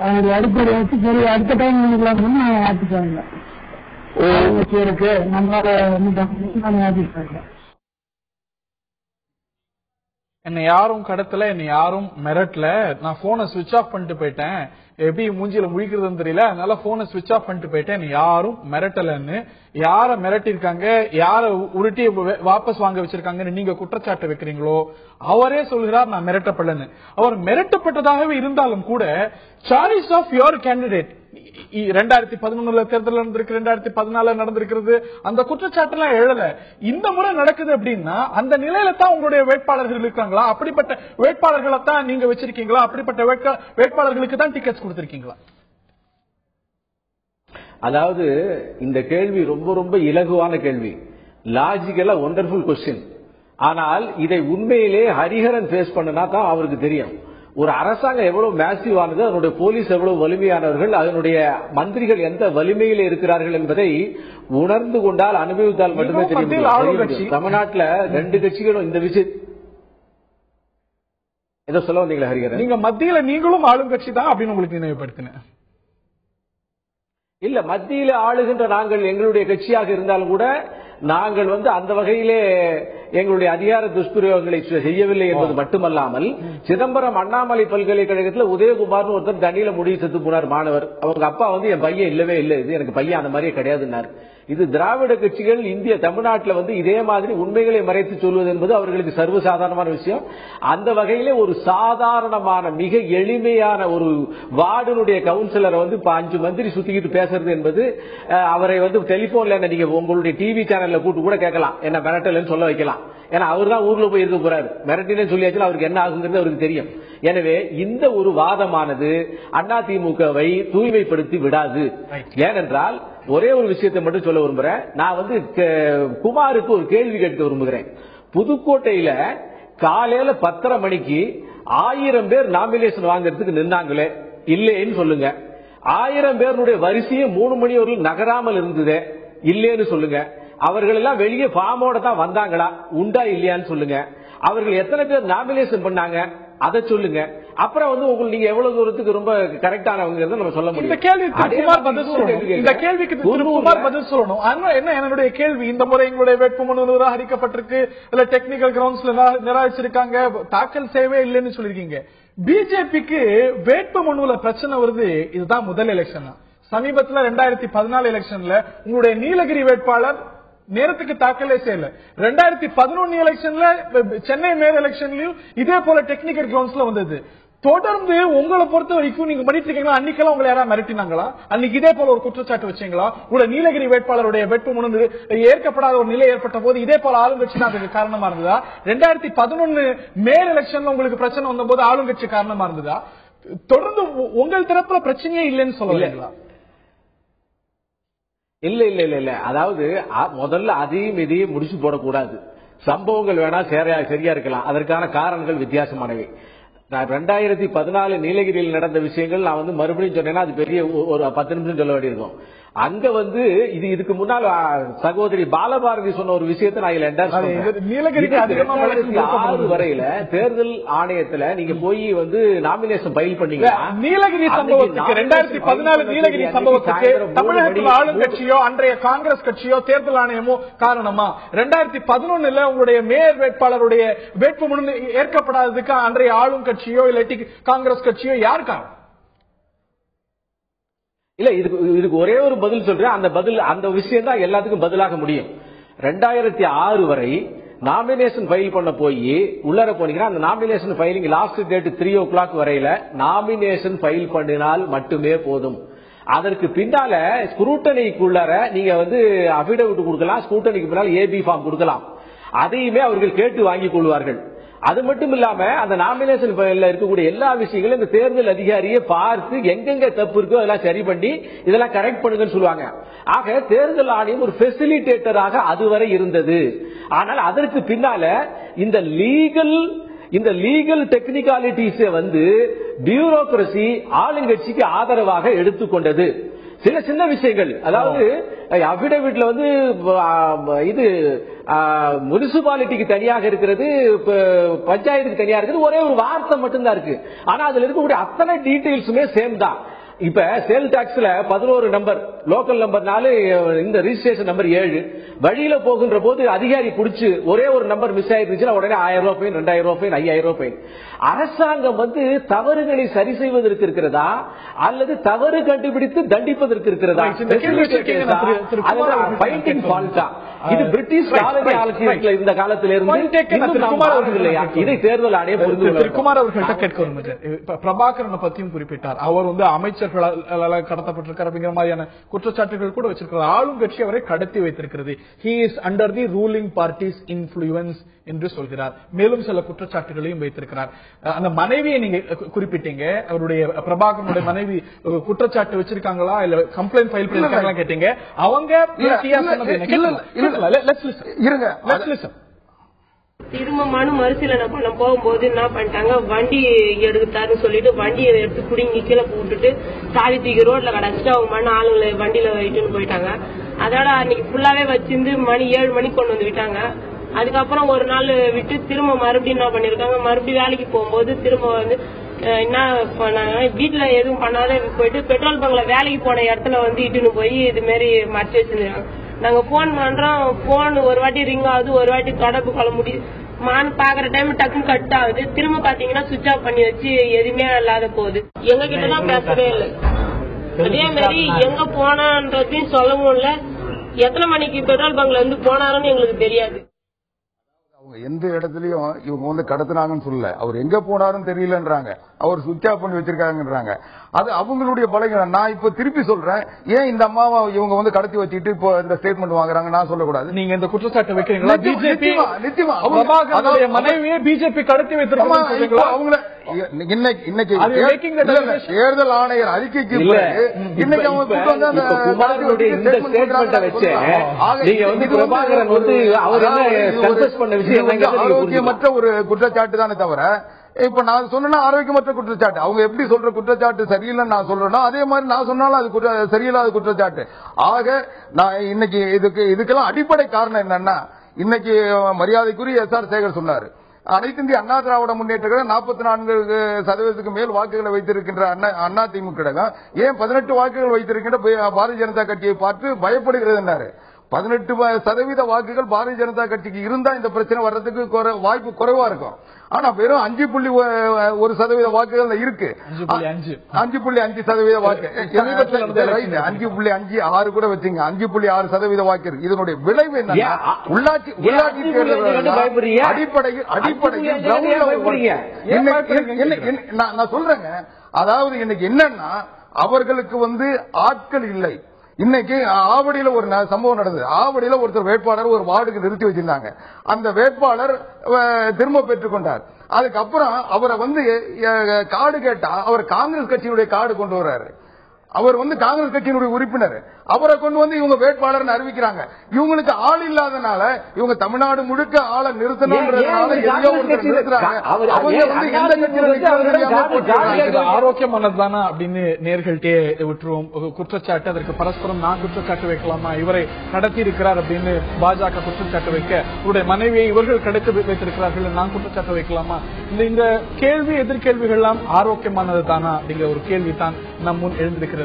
அதனுடைய அடிப்படை வச்சு சரி அடுத்த டைம் பண்ணிக்கலாம்னு ஆட்சிச்சாங்க. இருக்கு நம்மளால ஆட்சிச்சாங்க. என்னை யாரும் கடத்தல, என்னை யாரும் மிரட்டல. நான் போனை சுவிட்ச் ஆஃப் பண்ணிட்டு போயிட்டேன். எப்படி மூஞ்சில முழிக்கிறதுன்னு தெரியல, அதனால போனை சுவிட்ச் ஆஃப் பண்ணிட்டு போயிட்டேன். யாரும் மிரட்டலன்னு யார மிரட்டிருக்காங்க, யார உருட்டி வாபஸ் வாங்க வச்சிருக்காங்கன்னு நீங்க குற்றச்சாட்டு வைக்கிறீங்களோ அவரே சொல்கிறார் நான் மிரட்டப்படலன்னு. அவர் மிரட்டப்பட்டதாகவே இருந்தாலும் கூட சாய்ஸ் ஆஃப் யுவர் கேண்டிடேட் 2011 தேர்தல் நடந்திருக்கு, 2014 நடந்திருக்கிறது. அந்த குற்றச்சாட்டு எல்லாம் எழல. இந்த முறை நடக்குது அப்படின்னா அந்த நிலையில தான் உங்களுடைய வேட்பாளர்கள் இருக்காங்களா? அப்படிப்பட்ட வேட்பாளர்களை தான் நீங்க வச்சிருக்கீங்களா? அப்படிப்பட்ட வேட்பாளர்களுக்கு தான் டிக்கெட்ஸ் கொடுத்திருக்கீங்களா? அதாவது இந்த கேள்வி ரொம்ப ரொம்ப இலகுவான கேள்வி, லாஜிக்கலா ஒண்டர்ஃபுல் கொஸ்டின். ஆனால் இதை உண்மையிலே ஹரிஹரன் ஃபேஸ் பண்ணனா தான் அவருக்கு தெரியும். ஒரு அரசாங்கம் எவ்வளவு மேசிவானது, அதனுடைய போலீஸ் எவ்வளவு வலிமையானவர்கள், அதனுடைய மந்திரிகள் எந்த வலிமையில் இருக்கிறார்கள் என்பதை உணர்ந்து கொண்டால், அனுபவித்தால் மட்டுமே தெரியும். தமிழ்நாட்டில் 2 கட்சிகளும் இந்த விஷயம் ஏதோ சொல்ல வந்தீங்களா ஹரிஹரன்? நீங்க மத்தியில நீங்களும் ஆளுங்கட்சி தான் அப்படின்னு உங்களுக்கு நினைவுபடுத்தினேன். இல்ல, மத்தியில ஆளுகின்ற நாங்கள் எங்களுடைய கட்சியாக இருந்தாலும் கூட நாங்கள் வந்து அந்த வகையிலே எங்களுடைய அதிகார துஷ்பிரயோகங்களை செய்யவில்லை என்பது மட்டுமல்லாமல், சிதம்பரம் அண்ணாமலை பல்கலைக்கழகத்தில் உதயகுமார்னு ஒருத்தர் தண்ணியில முடி செத்து போனார் மாணவர். அவங்க அப்பா வந்து என் பையன் இல்லவே இல்லை, இது எனக்கு பையன் அந்த மாதிரியே கிடையாதுன்னார். இது திராவிட கட்சிகள் இந்திய தமிழ்நாட்டில் வந்து இதே மாதிரி உண்மைகளை மறைத்து சொல்வது என்பது அவர்களுக்கு சர்வசாதாரணமான விஷயம். அந்த வகையிலே ஒரு சாதாரணமான மிக எளிமையான ஒரு வார்டுனுடைய கவுன்சிலரை வந்து 5 மந்திரி சுத்திக்கிட்டு பேசுறது என்பது, அவரை வந்து டெலிபோன்ல நீங்க உங்களுடைய டிவி சேனல்ல கூட்டு கூட கேட்கலாம், என்ன மிரட்டலன்னு சொல்ல வைக்கலாம். ஏன்னா அவர் தான் ஊர்ல போய் இருக்க போறாரு, மிரட்டினு சொல்லியாச்சுன்னா அவருக்கு என்ன ஆகுங்கிறது அவருக்கு தெரியும். எனவே இந்த ஒரு வாதமானது அதிமுகவை தூய்மைப்படுத்தி விடாது. ஏனென்றால் ஒரே ஒரு விஷயத்தை மட்டும் சொல்ல விரும்புறேன். நான் வந்து குமாருக்கு ஒரு கேள்வி கேட்க விரும்புகிறேன். புதுக்கோட்டையில காலையில 10:30 மணிக்கு 1000 பேர் நாமினேஷன் வாங்கறதுக்கு நின்னாங்களே, இல்லேன்னு சொல்லுங்க. 1000 பேருடைய வரிசையே 3 மணி வரைக்கும் நகராமல் இருந்தது, இல்லேன்னு சொல்லுங்க. அவர்கள் எல்லாம் வெளியே ஃபார்மோட தான் வந்தாங்களா, உண்டா இல்லையான்னு சொல்லுங்க. அவர்கள் எத்தனை பேர் நாமினேஷன் பண்ணாங்க அதை சொல்லுங்க. அப்புறம் வந்து உங்களுக்கு நீங்க எவ்வளவு தூரத்துக்கு ரொம்ப கரெக்டானவங்க நம்ம சொல்ல முடியும். இந்த கேள்விக்கு குமார் பதில் சொல்லணும். என்ன என்னுடைய கேள்வி, இந்த முறை எங்களுடைய வேட்புமனு நிராகரிக்கப்பட்டிருக்கு, இல்ல டெக்னிக்கல் கிரவுண்ட்ஸ்ல நிராகரிச்சிருக்காங்க, தாக்கல் செய்யவே இல்லைன்னு சொல்லிருக்கீங்க. பிஜேபிக்கு வேட்புமனுல பிரச்சனை வருது, இதுதான் முதல் எலெக்ஷன். சமீபத்தில் 2014 எலெக்ஷன்ல உங்களுடைய நீலகிரி வேட்பாளர் நேரத்துக்கு தாக்கலே செய்யல. 2011 எலெக்ஷன்ல சென்னை மேயர் எலெக்ஷன்லயும் இதே போல டெக்னிக்கல் கிரவுண்ட்ஸ்ல வந்தது. தொடர்ந்து உங்களை பொறுத்த வரைக்கும் நீங்க பண்ணிட்டு இருக்கீங்களா, அன்னைக்கெல்லாம் உங்களை யாராவது மிரட்டினாங்களா? அன்னைக்கு இதே போல ஒரு குற்றச்சாட்டு வச்சீங்களா? உங்களோட நீலகிரி வேட்பாளருடைய வேட்புமனு ஏற்கப்படாத ஒரு நிலை ஏற்பட்ட போது இதே போல ஆளுங்கட்சி தான் அதுக்கு காரணமா இருந்ததா? 2011 மேயர் எலெக்ஷன்ல உங்களுக்கு பிரச்சனை வந்த போது ஆளுங்கட்சி காரணமா இருந்ததா? தொடர்ந்து உங்கள் தரப்புல பிரச்சனையே இல்லைன்னு சொல்லலைங்களா? இல்ல இல்ல இல்ல இல்ல அதாவது முதல்ல அதையும் இதையும் முடிச்சு போடக்கூடாது. சம்பவங்கள் வேணா சரியா இருக்கலாம், அதற்கான காரணங்கள் வித்தியாசமானவை. நான் 2014 நீலகிரியில் நடந்த விஷயங்கள் நான் வந்து மறுபடியும் சொன்னேன்னா அது பெரிய ஒரு 10 நிமிஷம் சொல்ல வேண்டியிருக்கும். அங்க வந்து இதுக்கு முன்னால் சகோதரி பாலபாரதி சொன்ன ஒரு விஷயத்தை நான் நீலகிரிக்கு 2006 வரையில தேர்தல் ஆணையத்துல நீங்க போய் வந்து நாமினேஷன் ஃபைல் பண்ணீங்க. நீலகிரி சம்பவத்துக்கு 2014 நீலகிரி சம்பவத்துக்கு தமிழகத்தில் ஆளுங்கட்சியோ அன்றைய காங்கிரஸ் கட்சியோ தேர்தல் ஆணையமோ காரணமா? 2011 உங்களுடைய மேயர் வேட்பாளருடைய வேட்புமனு ஏற்கப்படாததுக்கு அன்றைய ஆளும் கட்சியோ இல்லாட்டி காங்கிரஸ் கட்சியோ யார் காரணம்? இல்ல இதுக்கு ஒரே ஒரு பதில் சொல்றேன். அந்த பதில் அந்த விஷயம் தான் எல்லாத்துக்கும் பதிலாக முடியும். 2006 வரை நாமினேஷன் ஃபைல் பண்ண போய் உள்ளர போனீங்கன்னா அந்த nomination filing last date 3 o'clock வரையில நாமினேஷன் ஃபைல் பண்ணினால் மட்டுமே போதும். அதற்கு பின்னால ஸ்க்ரூட்டனிக்குள்ளார நீங்க வந்து அபிடவிட் கொடுக்கலாம், ஸ்க்ரூட்டனிக்கு பின்னால் ஏபி ஃபார்ம் கொடுக்கலாம். அதையுமே அவர்கள் கேட்டு வாங்கிக் கொள்வார்கள். அது மட்டும் இல்லாம அந்த நாமினேஷன் ஃபைல்ல இருக்கக்கூடிய எல்லா விஷயங்களும் இந்த தேர்தல் அதிகாரியை பார்த்து எங்கெங்க தப்பு இருக்கோ அதெல்லாம் சரி பண்ணி இதெல்லாம் கரெக்ட் பண்ணுங்கன்னு சொல்லுவாங்க. ஆக தேர்தல் ஆணையம் ஒரு ஃபெசிலிட்டேட்டராக அதுவரை இருந்தது. ஆனால் அதற்கு பின்னால இந்த லீகல் டெக்னிகாலிட்டிஸை வந்து பியூரோக்ரசி ஆளுங்கட்சிக்கு ஆதரவாக எடுத்துக்கொண்டது. சில சின்ன விஷயங்கள், அதாவது அபிடவிட்ல வந்து இது முனிசிபாலிட்டிக்கு தனியாக இருக்கிறது, பஞ்சாயத்துக்கு தனியா இருக்கிறது, ஒரே ஒரு வார்த்தை மட்டும்தான் இருக்கு. ஆனா அதுல இருக்கக்கூடிய அத்தனை டீடைல்ஸுமே சேம் தான். இப்ப சேல் டாக்ஸ்ல 11 நம்பர், லோக்கல் நம்பர் 4, இந்த ரிஜிஸ்ட்ரேஷன் நம்பர் 7. வழியில போகின்ற போது அதிகாரி பிடிச்சு ஒரே ஒரு நம்பர் மிஸ் ஆயிருந்துச்சுன்னா உடனே 1000 ரூபாய் ஃபைன், 2000 ரூபாய் ஃபைன், 5000 ரூபாய் ஃபைன். அரசாங்கம் வந்து தவறுகளை சரி செய்வதற்கு இருக்கிறதா அல்லது தவறு கண்டுபிடித்து தண்டிப்பதற்கு இருக்கிறதா? இது பிரிட்டிஷ் காலனி ஆட்சியில் இருந்த காலத்தில் இருந்து இதை தேர்தல் ஆணையம் புரிந்து குமார் அவர்கள்ட்ட கேட்க பிரபாகரனை பத்தியும் குறிப்பிட்டார். அவர் வந்து அமைச்சர்களால் கடத்தப்பட்டிருக்கார் அப்படிங்கிற மாதிரியான குற்றச்சாட்டுகள் கூட வச்சிருக்கிறார். ஆளும் கட்சி அவரை கடத்தி வைத்திருக்கிறது. He is under the ruling party's influence என்று சொல்கிறார். மேலும் சில குற்றச்சாட்டுகளையும் வைத்திருக்கிறார். அந்த மனைவியை நீங்க குறிப்பிட்டீங்க, அவருடைய பிரபாகரனுடைய மனைவி குற்றச்சாட்டு வச்சிருக்காங்களா இல்ல கம்ப்ளைண்ட் ஃபைல் பண்ணிருக்காங்களா கேட்டீங்க. அவங்க திரும்ப மனு மறுசீலனை பண்ண போகும்போது என்ன பண்ணிட்டாங்க, வண்டி எடுத்தாருன்னு சொல்லிட்டு வண்டியை எடுத்து குடிங்கி கீழே போட்டுட்டு சாவி தூக்கி ரோட்ல கடைச்சிட்டு அவங்க மண்ணு ஆளுங்களை வண்டியில வைட்டுன்னு போயிட்டாங்க. அதோட அன்னைக்கு ஃபுல்லாவே வச்சிருந்து மணி 7 மணிக்கு கொண்டு வந்து விட்டாங்க. அதுக்கப்புறம் ஒரு நாள் விட்டு திரும்ப மறுபடியும் என்ன பண்ணிருக்காங்க, மறுபடியும் வேலைக்கு போகும்போது திரும்ப வந்து என்ன பண்ணாங்க, வீட்டுல எதுவும் பண்ணாத போயிட்டு பெட்ரோல் பங்க்ல வேலைக்கு போன இடத்துல வந்து இட்டுன்னு போய் இது மாதிரி மறைச்சு வச்சிருந்தாங்க. நாங்க போன் பண்றோம், போன் ஒரு வாட்டி ரிங் ஆகுது, ஒரு வாட்டி தொடர்பு கொள்ள முடியும் பாக்குற டைம் டக்குன்னு கட் ஆகுது, திரும்ப பாத்தீங்கன்னா சுவிட்ச் ஆஃப் பண்ணி வச்சு எதுவுமே இல்லாத போகுது. எங்க கிட்டதான் பேசவே இல்லை. அதே மாதிரி எங்க போனான்றதையும் சொல்லவும் இல்ல, எத்தனை மணிக்கு பெட்ரோல் பங்க்ல இருந்து போனாருன்னு எங்களுக்கு தெரியாது. அவங்க எந்த இடத்துலயும் இவங்க வந்து கடத்தினாங்கன்னு சொல்லல, அவர் எங்க போனாருன்னு தெரியலன்றாங்க, அவர் சுவிட்ச் ஆஃப் பண்ணி வச்சிருக்காங்கன்றாங்க. அது அவங்களுடைய பலகீனம். நான் இப்ப திருப்பி சொல்றேன், ஏன் இந்த அம்மாவை இவங்க வந்து கடத்தி வச்சுட்டு இப்போ இந்த ஸ்டேட்மெண்ட் வாங்குறாங்க நான் சொல்லக்கூடாது. நீங்க இந்த குற்றச்சாட்டு வைக்கிறீங்களா? பிஜேபி நிச்சயமா மனைவியே பிஜேபி கடத்தி வைத்திருக்காங்க. அவங்கள இன்னைக்கு தேர்தல் ஆணையர் அறிக்கைக்கு இன்னைக்கு அவங்க ஆரோக்கியமற்ற ஒரு குற்றச்சாட்டு தானே தவிர, இப்ப நான் சொன்னா ஆரோக்கியமற்ற குற்றச்சாட்டு. அவங்க எப்படி சொல்ற குற்றச்சாட்டு சரியில்லைன்னு நான் சொல்றேன்னா அதே மாதிரி நான் சொன்னாலும் அது சரியில்லாத குற்றச்சாட்டு. ஆக நான் இன்னைக்கு இதுக்கெல்லாம் அடிப்படை காரணம் என்னன்னா, இன்னைக்கு மரியாதைக்குரிய எஸ்.ஆர். சேகர் சொன்னாரு, அனைத்து இந்திய அண்ணா திராவிட முன்னேற்ற கழகம் 44% மேல் வாக்குகளை வைத்திருக்கின்ற அதிமுக ஏன் 18 வாக்குகள் வைத்திருக்கின்ற பாரதிய ஜனதா கட்சியை பார்த்து பயப்படுகிறது. 18% வாக்குகள் பாரதிய ஜனதா கட்சிக்கு இருந்தா இந்த பிரச்சனை வர்றதுக்கு வாய்ப்பு குறைவா இருக்கும். ஆனா வெறும் 5.1% வாக்குகள் இருக்கு. 5.5% வாக்கு 5.56 கூட வச்சுங்க, 5.6% வாக்கு இருக்கு. இதனுடைய விளைவு என்ன? உள்ளாட்சி தேர்தல் அடிப்படையில் நான் சொல்றேங்க. அதாவது இன்னைக்கு என்னன்னா, அவர்களுக்கு வந்து ஆட்கள் இல்லை. இன்னைக்கு ஆவடியில ஒரு சம்பவம் நடந்தது. ஆவடியில ஒருத்தர் வேட்பாளர் ஒரு வார்டுக்கு நிறுத்தி வச்சிருந்தாங்க. அந்த வேட்பாளர் திரும்ப பெற்றுக் கொண்டார். அதுக்கப்புறம் அவரை வந்து கார்டு கேட்டா அவர் காங்கிரஸ் கட்சியினுடைய கார்டு கொண்டு வர்றாரு. அவர் வந்து காங்கிரஸ் கட்சியினுடைய உறுப்பினர். அவரை கொண்டு வந்து இவங்க வேட்பாளர் அறிவிக்கிறாங்க. இவங்களுக்கு ஆள் இல்லாதனால இவங்க தமிழ்நாடு முழுக்க ஆளை நிறுத்தணும்ன்றதுனால ஆரோக்கியமானதுதானா அப்படின்னு நேர்கள்ட்டே விட்டுருவோம். குற்றச்சாட்டு அதற்கு பரஸ்பரம் நான் குற்றச்சாட்டு வைக்கலாமா, இவரை கடத்தி இருக்கிறார் அப்படின்னு பாஜக குற்றச்சாட்டு வைக்க, இவருடைய மனைவியை இவர்கள் கடத்தி வைத்திருக்கிறார்கள் நான் குற்றச்சாட்டு வைக்கலாமா? இந்த கேள்வி எதிர்கேள்விகள் எல்லாம் ஆரோக்கியமானது தானா அப்படிங்கிற ஒரு கேள்வி தான் நம் முன் எழுந்திருக்கிறது.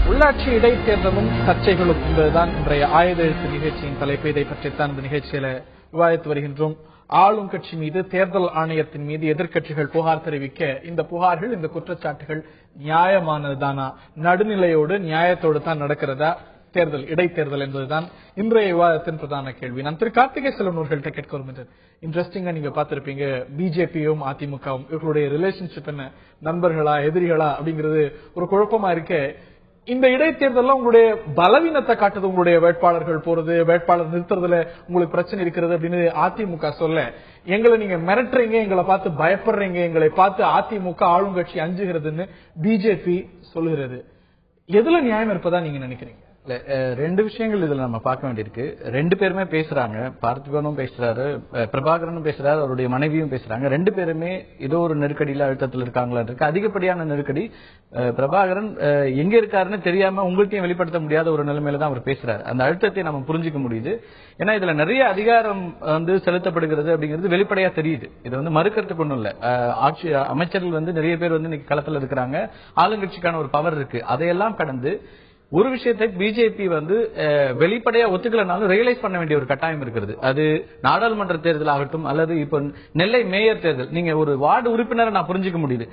உள்ளாட்சி இடைத்தேர்தலும் சர்ச்சைகளும் என்பதுதான் இன்றைய ஆயுத எழுத்து நிகழ்ச்சியின் தலைப்பு. இதை பற்றித்தான் இந்த நிகழ்ச்சியில விவாதித்து வருகின்றோம். ஆளும் கட்சி மீது தேர்தல் ஆணையத்தின் மீது எதிர்க்கட்சிகள் புகார் தெரிவிக்க, இந்த புகார்கள் இந்த குற்றச்சாட்டுகள் நியாயமானதுதானா, நடுநிலையோடு நியாயத்தோடு தான் நடக்கிறதா தேர்தல் இடைத்தேர்தல் என்பதுதான் இன்றைய விவாதத்தின் பிரதான கேள்வி. நான் திரு கார்த்திகை செல்வனவர்கள்ட்ட கேட்க விரும்புகிறேன். இன்ட்ரெஸ்டிங்கா நீங்க பார்த்திருப்பீங்க, பிஜேபியும் அதிமுகவும் இவர்களுடைய ரிலேஷன்ஷிப் என்ன, நண்பர்களா எதிரிகளா அப்படிங்கிறது ஒரு குழப்பமா இருக்க, இந்த இடைத்தேர்தல் உங்களுடைய பலவீனத்தை காட்டுது. உங்களுடைய வேட்பாளர்கள் போறது, வேட்பாளர் நிறுத்துறதுல உங்களுக்கு பிரச்சனை இருக்கிறது அப்படின்னு அதிமுக சொல்ல, எங்களை நீங்க மிரட்டுறீங்க, எங்களை பார்த்து பயப்படுறீங்க, எங்களை பார்த்து அதிமுக ஆளுங்கட்சி அஞ்சுகிறதுன்னு பிஜேபி சொல்லுகிறது. எதுல நியாயம் இருப்பதா நீங்க நினைக்கிறீங்க? ரெண்டு விஷயங்கள் இதுல நம்ம பார்க்க வேண்டியிருக்கு. ரெண்டு பேருமே பேசுறாங்க, பார்த்திபனும் பேசுறாரு, பிரபாகரனும் பேசுறாரு, அவருடைய மனைவியும் பேசுறாங்க. ரெண்டு பேருமே ஏதோ ஒரு நெருக்கடியில அழுத்தத்தில் இருக்காங்களா இருக்கு. அதிகப்படியான நெருக்கடி. பிரபாகரன் எங்க இருக்காருன்னு தெரியாம உங்கள்கிட்டயும் வெளிப்படுத்த முடியாத ஒரு நிலைமையில தான் அவர் பேசுறாரு. அந்த அழுத்தத்தை நம்ம புரிஞ்சுக்க முடியுது. ஏன்னா இதுல நிறைய அதிகாரம் வந்து செலுத்தப்படுகிறது அப்படிங்கிறது வெளிப்படையா தெரியுது. இது வந்து மறுக்கிறதுக்கு ஒண்ணும் இல்ல. ஆட்சி அமைச்சர்கள் வந்து நிறைய பேர் வந்து இன்னைக்கு களத்துல இருக்கிறாங்க. ஆளுங்கட்சிக்கான ஒரு பவர் இருக்கு. அதையெல்லாம் கடந்து ஒரு விஷயத்தை பிஜேபி வந்து வெளிப்படையா ஒத்துக்கலனாலும் ரியலைஸ் பண்ண வேண்டிய ஒரு கட்டாயம் இருக்கிறது. அது நாடாளுமன்ற தேர்தல் ஆகட்டும் அல்லது இப்ப நெல்லை மேயர் தேர்தல். நீங்க ஒரு வார்டு உறுப்பினரை நான் புரிஞ்சுக்க முடியுது,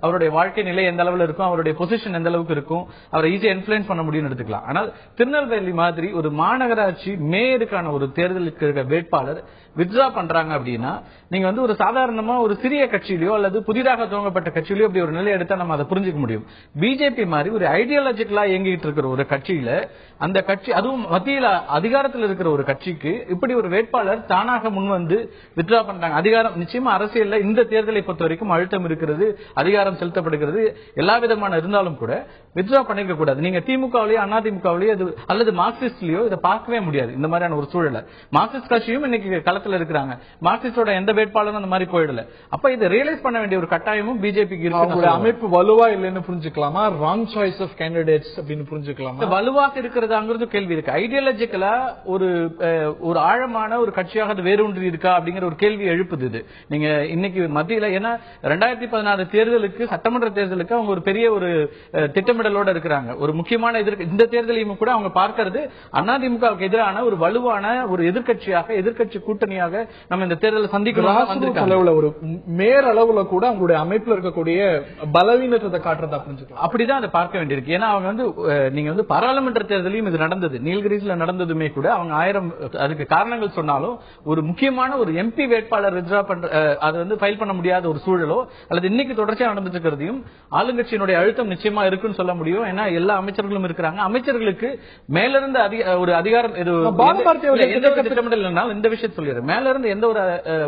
அவருடைய வாழ்க்கை நிலை எந்த அளவுல இருக்கும், அவருடைய பொசிஷன் எந்த அளவுக்கு இருக்கும், அவரை ஈஸியா இன்ஃபுளுன்ஸ் பண்ண முடியும்னு எடுத்துக்கலாம். ஆனால் திருநெல்வேலி மாதிரி ஒரு மாநகராட்சி மேயருக்கான ஒரு தேர்தலுக்கு வேட்பாளர் வித்ட்ரா பண்றாங்க அப்படின்னா, நீங்க வந்து ஒரு சாதாரணமா ஒரு சிறிய கட்சியிலயோ அல்லது புதிதாக துவங்கப்பட்ட கட்சியிலயோ அப்படி ஒரு நிலை எடுத்தா நம்ம அதை புரிஞ்சுக்க முடியும். பிஜேபி மாதிரி ஒரு ஐடியாலஜிக்கலா இயங்கிட்டு இருக்கிற ஒரு கட்சியில, அந்த கட்சி அதுவும் மத்தியில அதிகாரத்தில் இருக்கிற ஒரு கட்சிக்கு இப்படி ஒரு வேட்பாளர் தானாக முன் வந்து வித்ட்ரா பண்றாங்க. அதிகாரம் நிச்சயமா அரசியல்ல இந்த தேர்தலை பொறுத்த வரைக்கும் அழுத்தம் இருக்கிறது, அதிகாரம் செலுத்தப்படுகிறது, எல்லா விதமான இருந்தாலும் கூட வித்ட்ரா பண்ணிருக்க கூடாது. நீங்க திமுகவிலேயோ அதிமுகவிலேயோ அல்லது மார்க்சிஸ்ட்லயோ இதை பார்க்கவே முடியாது. இந்த மாதிரியான ஒரு சூழல மார்க்சிஸ்ட் கட்சியும் இன்னைக்கு களத்தில் இருக்கிறாங்க. மார்க்சிஸ்டோட எந்த வேட்பாளரும் அந்த மாதிரி போயிடல. அப்ப இதை ரியலைஸ் பண்ண வேண்டிய ஒரு கட்டாயமும் பிஜேபிக்கு இருக்கு. அமைப்பு வலுவா இல்லைன்னு புரிஞ்சுக்கலாமா? ராங் சாய்ஸ் ஆஃப் கேண்டிடேட்ஸ் அப்படின்னு புரிஞ்சுக்கலாம். வலுவாக இருக்கிறதாங்கிறது கேள்வி இருக்கு. ஐடியாலஜிக்கலா ஒரு ஆழமான ஒரு கட்சியாக அது வேரூன்றி இருக்கா அப்படிங்கிற ஒரு கேள்வி எழுப்புது. இது நீங்க இன்னைக்கு மத்தியில, ஏன்னா 2016 தேர்தலுக்கு, சட்டமன்ற தேர்தலுக்கு அவங்க ஒரு பெரிய ஒரு திட்டமிடலோட இருக்கிறாங்க. ஒரு முக்கியமான இந்த தேர்தலையும் கூட அவங்க பார்க்கிறது அதிமுகவுக்கு எதிரான ஒரு வலுவான ஒரு எதிர்கட்சி கூட்டணியாக நம்ம இந்த தேர்தலை சந்திக்கிறோம். ஒரு மேயர் அளவுல கூட அவங்களுடைய அமைப்புல இருக்கக்கூடிய பலவீனத்தை காட்டுறதா புரிஞ்சுக்கலாம். அப்படிதான் அதை பார்க்க வேண்டியிருக்கு. ஏன்னா அவங்க நீங்க பாராளுமன்ற தேர்தலையும் இது நடந்தது, நீலகிரிஸ்ல நடந்ததுமே கூட அவங்க 1000 அதுக்கு காரணங்கள் சொன்னாலும் ஒரு முக்கியமான ஒரு எம்பி வேட்பாளர் வித்ரா பண்ற அது ஃபைல் பண்ண முடியாத ஒரு சூழலோ அல்லது இன்னைக்கு தொடர்ச்சியா நடந்துட்டு இருக்கிறதையும் ஆளுங்கட்சியினுடைய அழுத்தம் நிச்சயமா இருக்குன்னு சொல்ல முடியும். ஏன்னா எல்லா அமைச்சர்களும் இருக்கிறாங்க. அமைச்சர்களுக்கு மேல இருந்து ஒரு அதிகாரம் திட்டமிடல் இந்த விஷயத்தை சொல்லிடுறேன். மேல இருந்து எந்த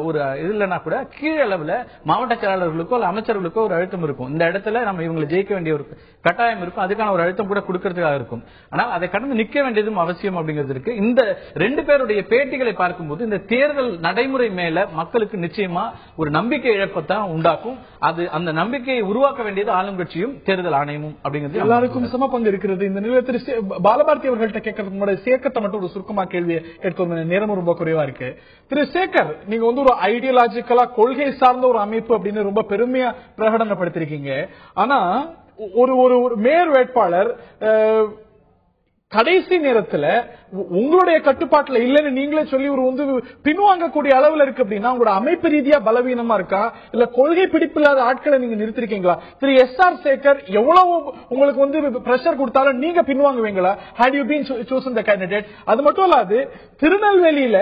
ஒரு இது இல்லைன்னா கூட கீழ் அளவுல மாவட்ட செயலாளர்களுக்கோ அல்ல அமைச்சர்களுக்கோ ஒரு அழுத்தம் இருக்கும். இந்த இடத்துல நம்ம இவங்களை ஜெயிக்க வேண்டிய ஒரு கட்டாயம் இருக்கும். அதுக்கான ஒரு அழுத்தம் கூட கொடுக்கறதுக்காக இருக்கும். ஆனால் அதை கடந்து நிக்க வேண்டியதும் அவசியம் அப்படிங்கிறது இருக்கு. இந்த 2 பேருடைய பேட்டிகளை பார்க்கும்போது இந்த தேர்தல் நடைமுறை மேல மக்களுக்கு நிச்சயமா ஒரு நம்பிக்கை இழப்பத்தான் உண்டாக்கும். அது அந்த நம்பிக்கையை உருவாக்க வேண்டியது ஆளுங்கட்சியும் தேர்தல் ஆணையமும் அப்படிங்கிறது எல்லாருக்கும் சம பங்கு இருக்கிறது. இந்த நிலையத்தில் பாலபாரதி அவர்கள்ட்ட கேட்கறதுக்கு முன்னாடி சேகத்தை மட்டும் ஒரு சுருக்கமா கேள்வியை கேட்க நேரம் ரொம்ப குறைவா இருக்கு. திரு சேகர், நீங்க ஒரு ஐடியாலஜிக்கலா கொள்கை சார்ந்த ஒரு அமைப்பு அப்படின்னு ரொம்ப பெருமையா பிரகடனப்படுத்திருக்கீங்க. ஆனா ஒரு மேயர் வேட்பாளர் கடைசி நேரத்துல உங்களுடைய கட்டுப்பாட்டுல இல்லன்னு நீங்களே சொல்லி ஒரு பின்வாங்கக்கூடிய அளவுல இருக்கு அப்படின்னா உங்களோட அமைப்பு ரீதியா பலவீனமா இருக்கா, இல்ல கொள்கை பிடிப்பில்லாத ஆட்களை நீங்க நிறுத்திருக்கீங்களா? திரு எஸ்.ஆர். சேகர் எவ்வளவு உங்களுக்கு பிரஷர் கொடுத்தாலும் நீங்க பின்வாங்குவீங்களா? had you been chosen the candidate? அது மட்டும் இல்லாது திருநெல்வேலியில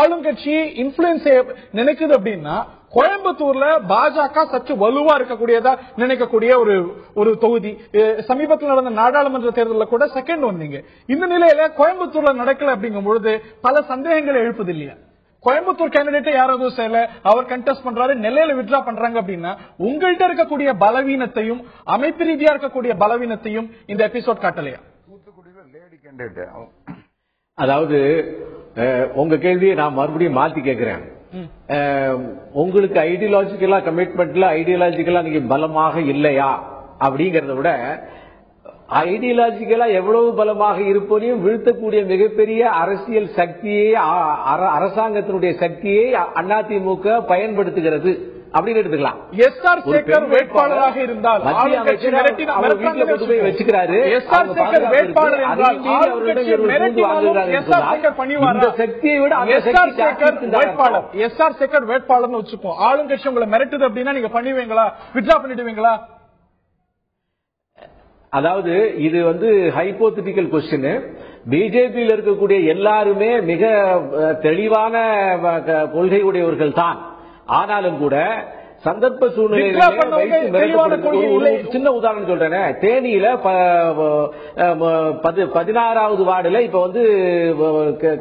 ஆளுங்கட்சி இன்ஃபுளுன்ஸ் நினைக்குது அப்படின்னா கோயம்புத்தூர்ல பாஜக சற்று வலுவா இருக்கக்கூடியதா நினைக்கக்கூடிய ஒரு தொகுதி. சமீபத்தில் நடந்த நாடாளுமன்ற தேர்தலில் கூட செகண்ட் வந்தீங்க. இந்த நிலையில கோயம்புத்தூர்ல நடக்கல அப்படிங்கும் பொழுது பல சந்தேகங்களை எழுப்புது இல்லையா? கோயம்புத்தூர் கேண்டிடேட்டை யாராவது செய்யல, அவர் கண்டெஸ்ட் பண்றாரு, நெல்லையில வித்ரா பண்றாங்க அப்படின்னா உங்கள்கிட்ட இருக்கக்கூடிய பலவீனத்தையும் அமைப்பு ரீதியா இருக்கக்கூடிய பலவீனத்தையும் இந்த எபிசோட் காட்டலையா? தூத்துக்குடியில லேடி கேண்டிடேட். அதாவது உங்க கேள்வியை நான் மறுபடியும் மாத்தி கேட்கிறேன். உங்களுக்கு ஐடியாலஜிக்கலா கமிட்மெண்ட்ல ஐடியாலஜிக்கலா நீங்க பலமாக இல்லையா அப்படிங்கறத விட ஐடியாலஜிக்கலா எவ்வளவு பலமாக இருப்பதையும் வீழ்த்தக்கூடிய மிகப்பெரிய அரசியல் சக்தியை, அரசாங்கத்தினுடைய சக்தியை அதிமுக பயன்படுத்துகிறது அப்படின்னு எடுத்துக்கலாம். எஸ்.ஆர். சேகர் வேட்பாளராக இருந்தால் வச்சுக்கிறாரு. இந்த சக்தியை விட எஸ்.ஆர். சேகர் வேட்பாளர் வச்சுப்போம். ஆளுங்கட்சி உங்களை மிரட்டுது அப்படின்னா நீங்க பண்ணுவீங்களா? வித்ரா பண்ணிடுவீங்களா? அதாவது இது ஹைபோதெட்டிக்கல் கொஸ்டின். பிஜேபியில் இருக்கக்கூடிய எல்லாருமே மிக தெளிவான கொள்கை உடையவர்கள் தான். ஆனாலும் கூட சந்தர்ப்ப சூழ்நிலையில சின்ன உதாரணம் சொல்றேன். தேனியில 16வது வார்டுல இப்ப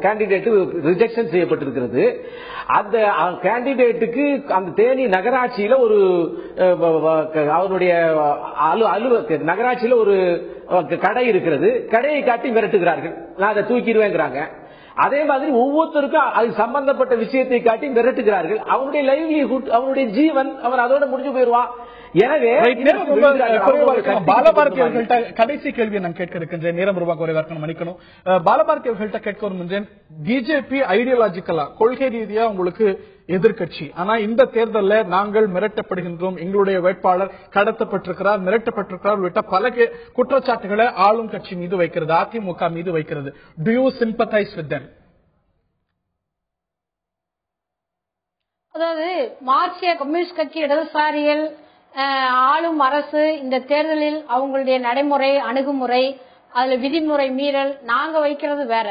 கேண்டிடேட் ரிஜெக்ஷன் செய்யப்பட்டிருக்கிறது. அந்த கேண்டிடேட்டுக்கு அந்த தேனி நகராட்சியில அவருடைய நகராட்சியில ஒரு கடை இருக்கிறது. கடையை காட்டி மிரட்டுகிறார்கள், நான் அதை தூக்கிடுவேங்கிறாங்க. அதே மாதிரி ஒவ்வொருத்தருக்கும் அது சம்பந்தப்பட்ட விஷயத்தை காட்டி மிரட்டுகிறார்கள். அவனுடைய லைவ்லிஹுட், அவனுடைய ஜீவன், அவன் அதோட முடிஞ்சு போயிருவான். எனவே பாலபாரதி அவர்கள்ட்ட கடைசி கேள்வியை நான் கேட்க இருக்கின்றேன். நேரம் ரூபாய் குறைவா மன்னிக்கணும். பாலபாரதி அவர்கள்ட்ட கேட்க வருகின்றேன். பிஜேபி ஐடியாலஜிக்கலா கொள்கை ரீதியா உங்களுக்கு எதிர்கட்சி, ஆனா இந்த தேர்தலில் நாங்கள் மிரட்டப்படுகின்றோம், எங்களுடைய வேட்பாளர் கடத்தப்பட்டிருக்கிறார், மிரட்டப்பட்டிருக்கிறார் உள்ளிட்ட பல குற்றச்சாட்டுகளை ஆளும் கட்சி மீது வைக்கிறது, அதிமுக மீது வைக்கிறது. Do you sympathize with them? அதாவது மார்க்சிய கம்யூனிஸ்ட் கட்சி, இடதுசாரிகள், ஆளும் அரசு இந்த தேர்தலில் அவங்களுடைய நடைமுறை அணுகுமுறை, அதுல விதிமுறை மீறல் நாங்க வைக்கிறது வேற.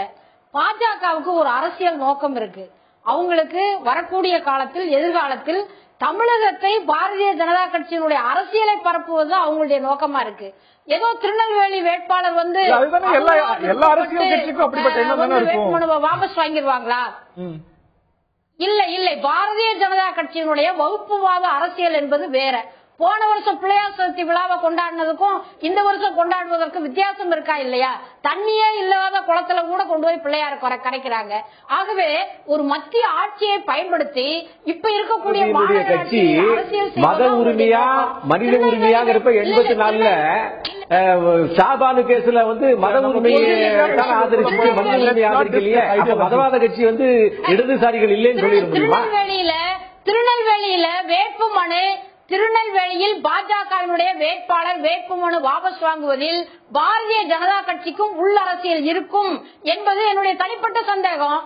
பாஜகவுக்கு ஒரு அரசியல் நோக்கம் இருக்கு. அவங்களுக்கு வரக்கூடிய காலத்தில், எதிர்காலத்தில் தமிழகத்தை பாரதிய ஜனதா கட்சியினுடைய அரசியலை பரப்புவது அவங்களுடைய நோக்கமா இருக்கு. ஏதோ திருநெல்வேலி வேட்பாளர் வேட்புமனுவை வாபஸ் வாங்கிடுவாங்களா? இல்லை இல்லை. பாரதிய ஜனதா கட்சியினுடைய வகுப்புவாத அரசியல் என்பது வேற. போன வருஷம் பிள்ளையார் சதுர்த்தி விழாவை கொண்டாடினதுக்கும் இந்த வருஷம் கொண்டாடுவதற்கு வித்தியாசம் இருக்கா இல்லையா? தண்ணியே இல்லாத குளத்துல கூட கொண்டு போய் பிள்ளையார கரைக்கிறாங்க. ஆகவே ஒரு மத்திய ஆட்சியை பயன்படுத்தி இப்ப இருக்கக்கூடிய கட்சி மத உரிமையா மனித உரிமையாக இருப்ப 84ல ஷாபானு கேஸ்ல வந்து மத உரிமையை ஆதரிச்சு மனித உரிமையை ஆதரிக்கலையே. மதவாத கட்சி வந்து இடதுசாரிகள் இல்லைன்னு சொல்லி முடியுமா? திருநெல்வேலியில வேட்புமனு திருநெல்வேலியில் பாஜகவினுடைய வேட்பாளர் வேட்புமனு வாபஸ் வாங்குவதில் பாரதிய ஜனதா கட்சிக்கும் உள்ளரசியல் இருக்கும் என்பது என்னுடைய தனிப்பட்ட சந்தேகம்.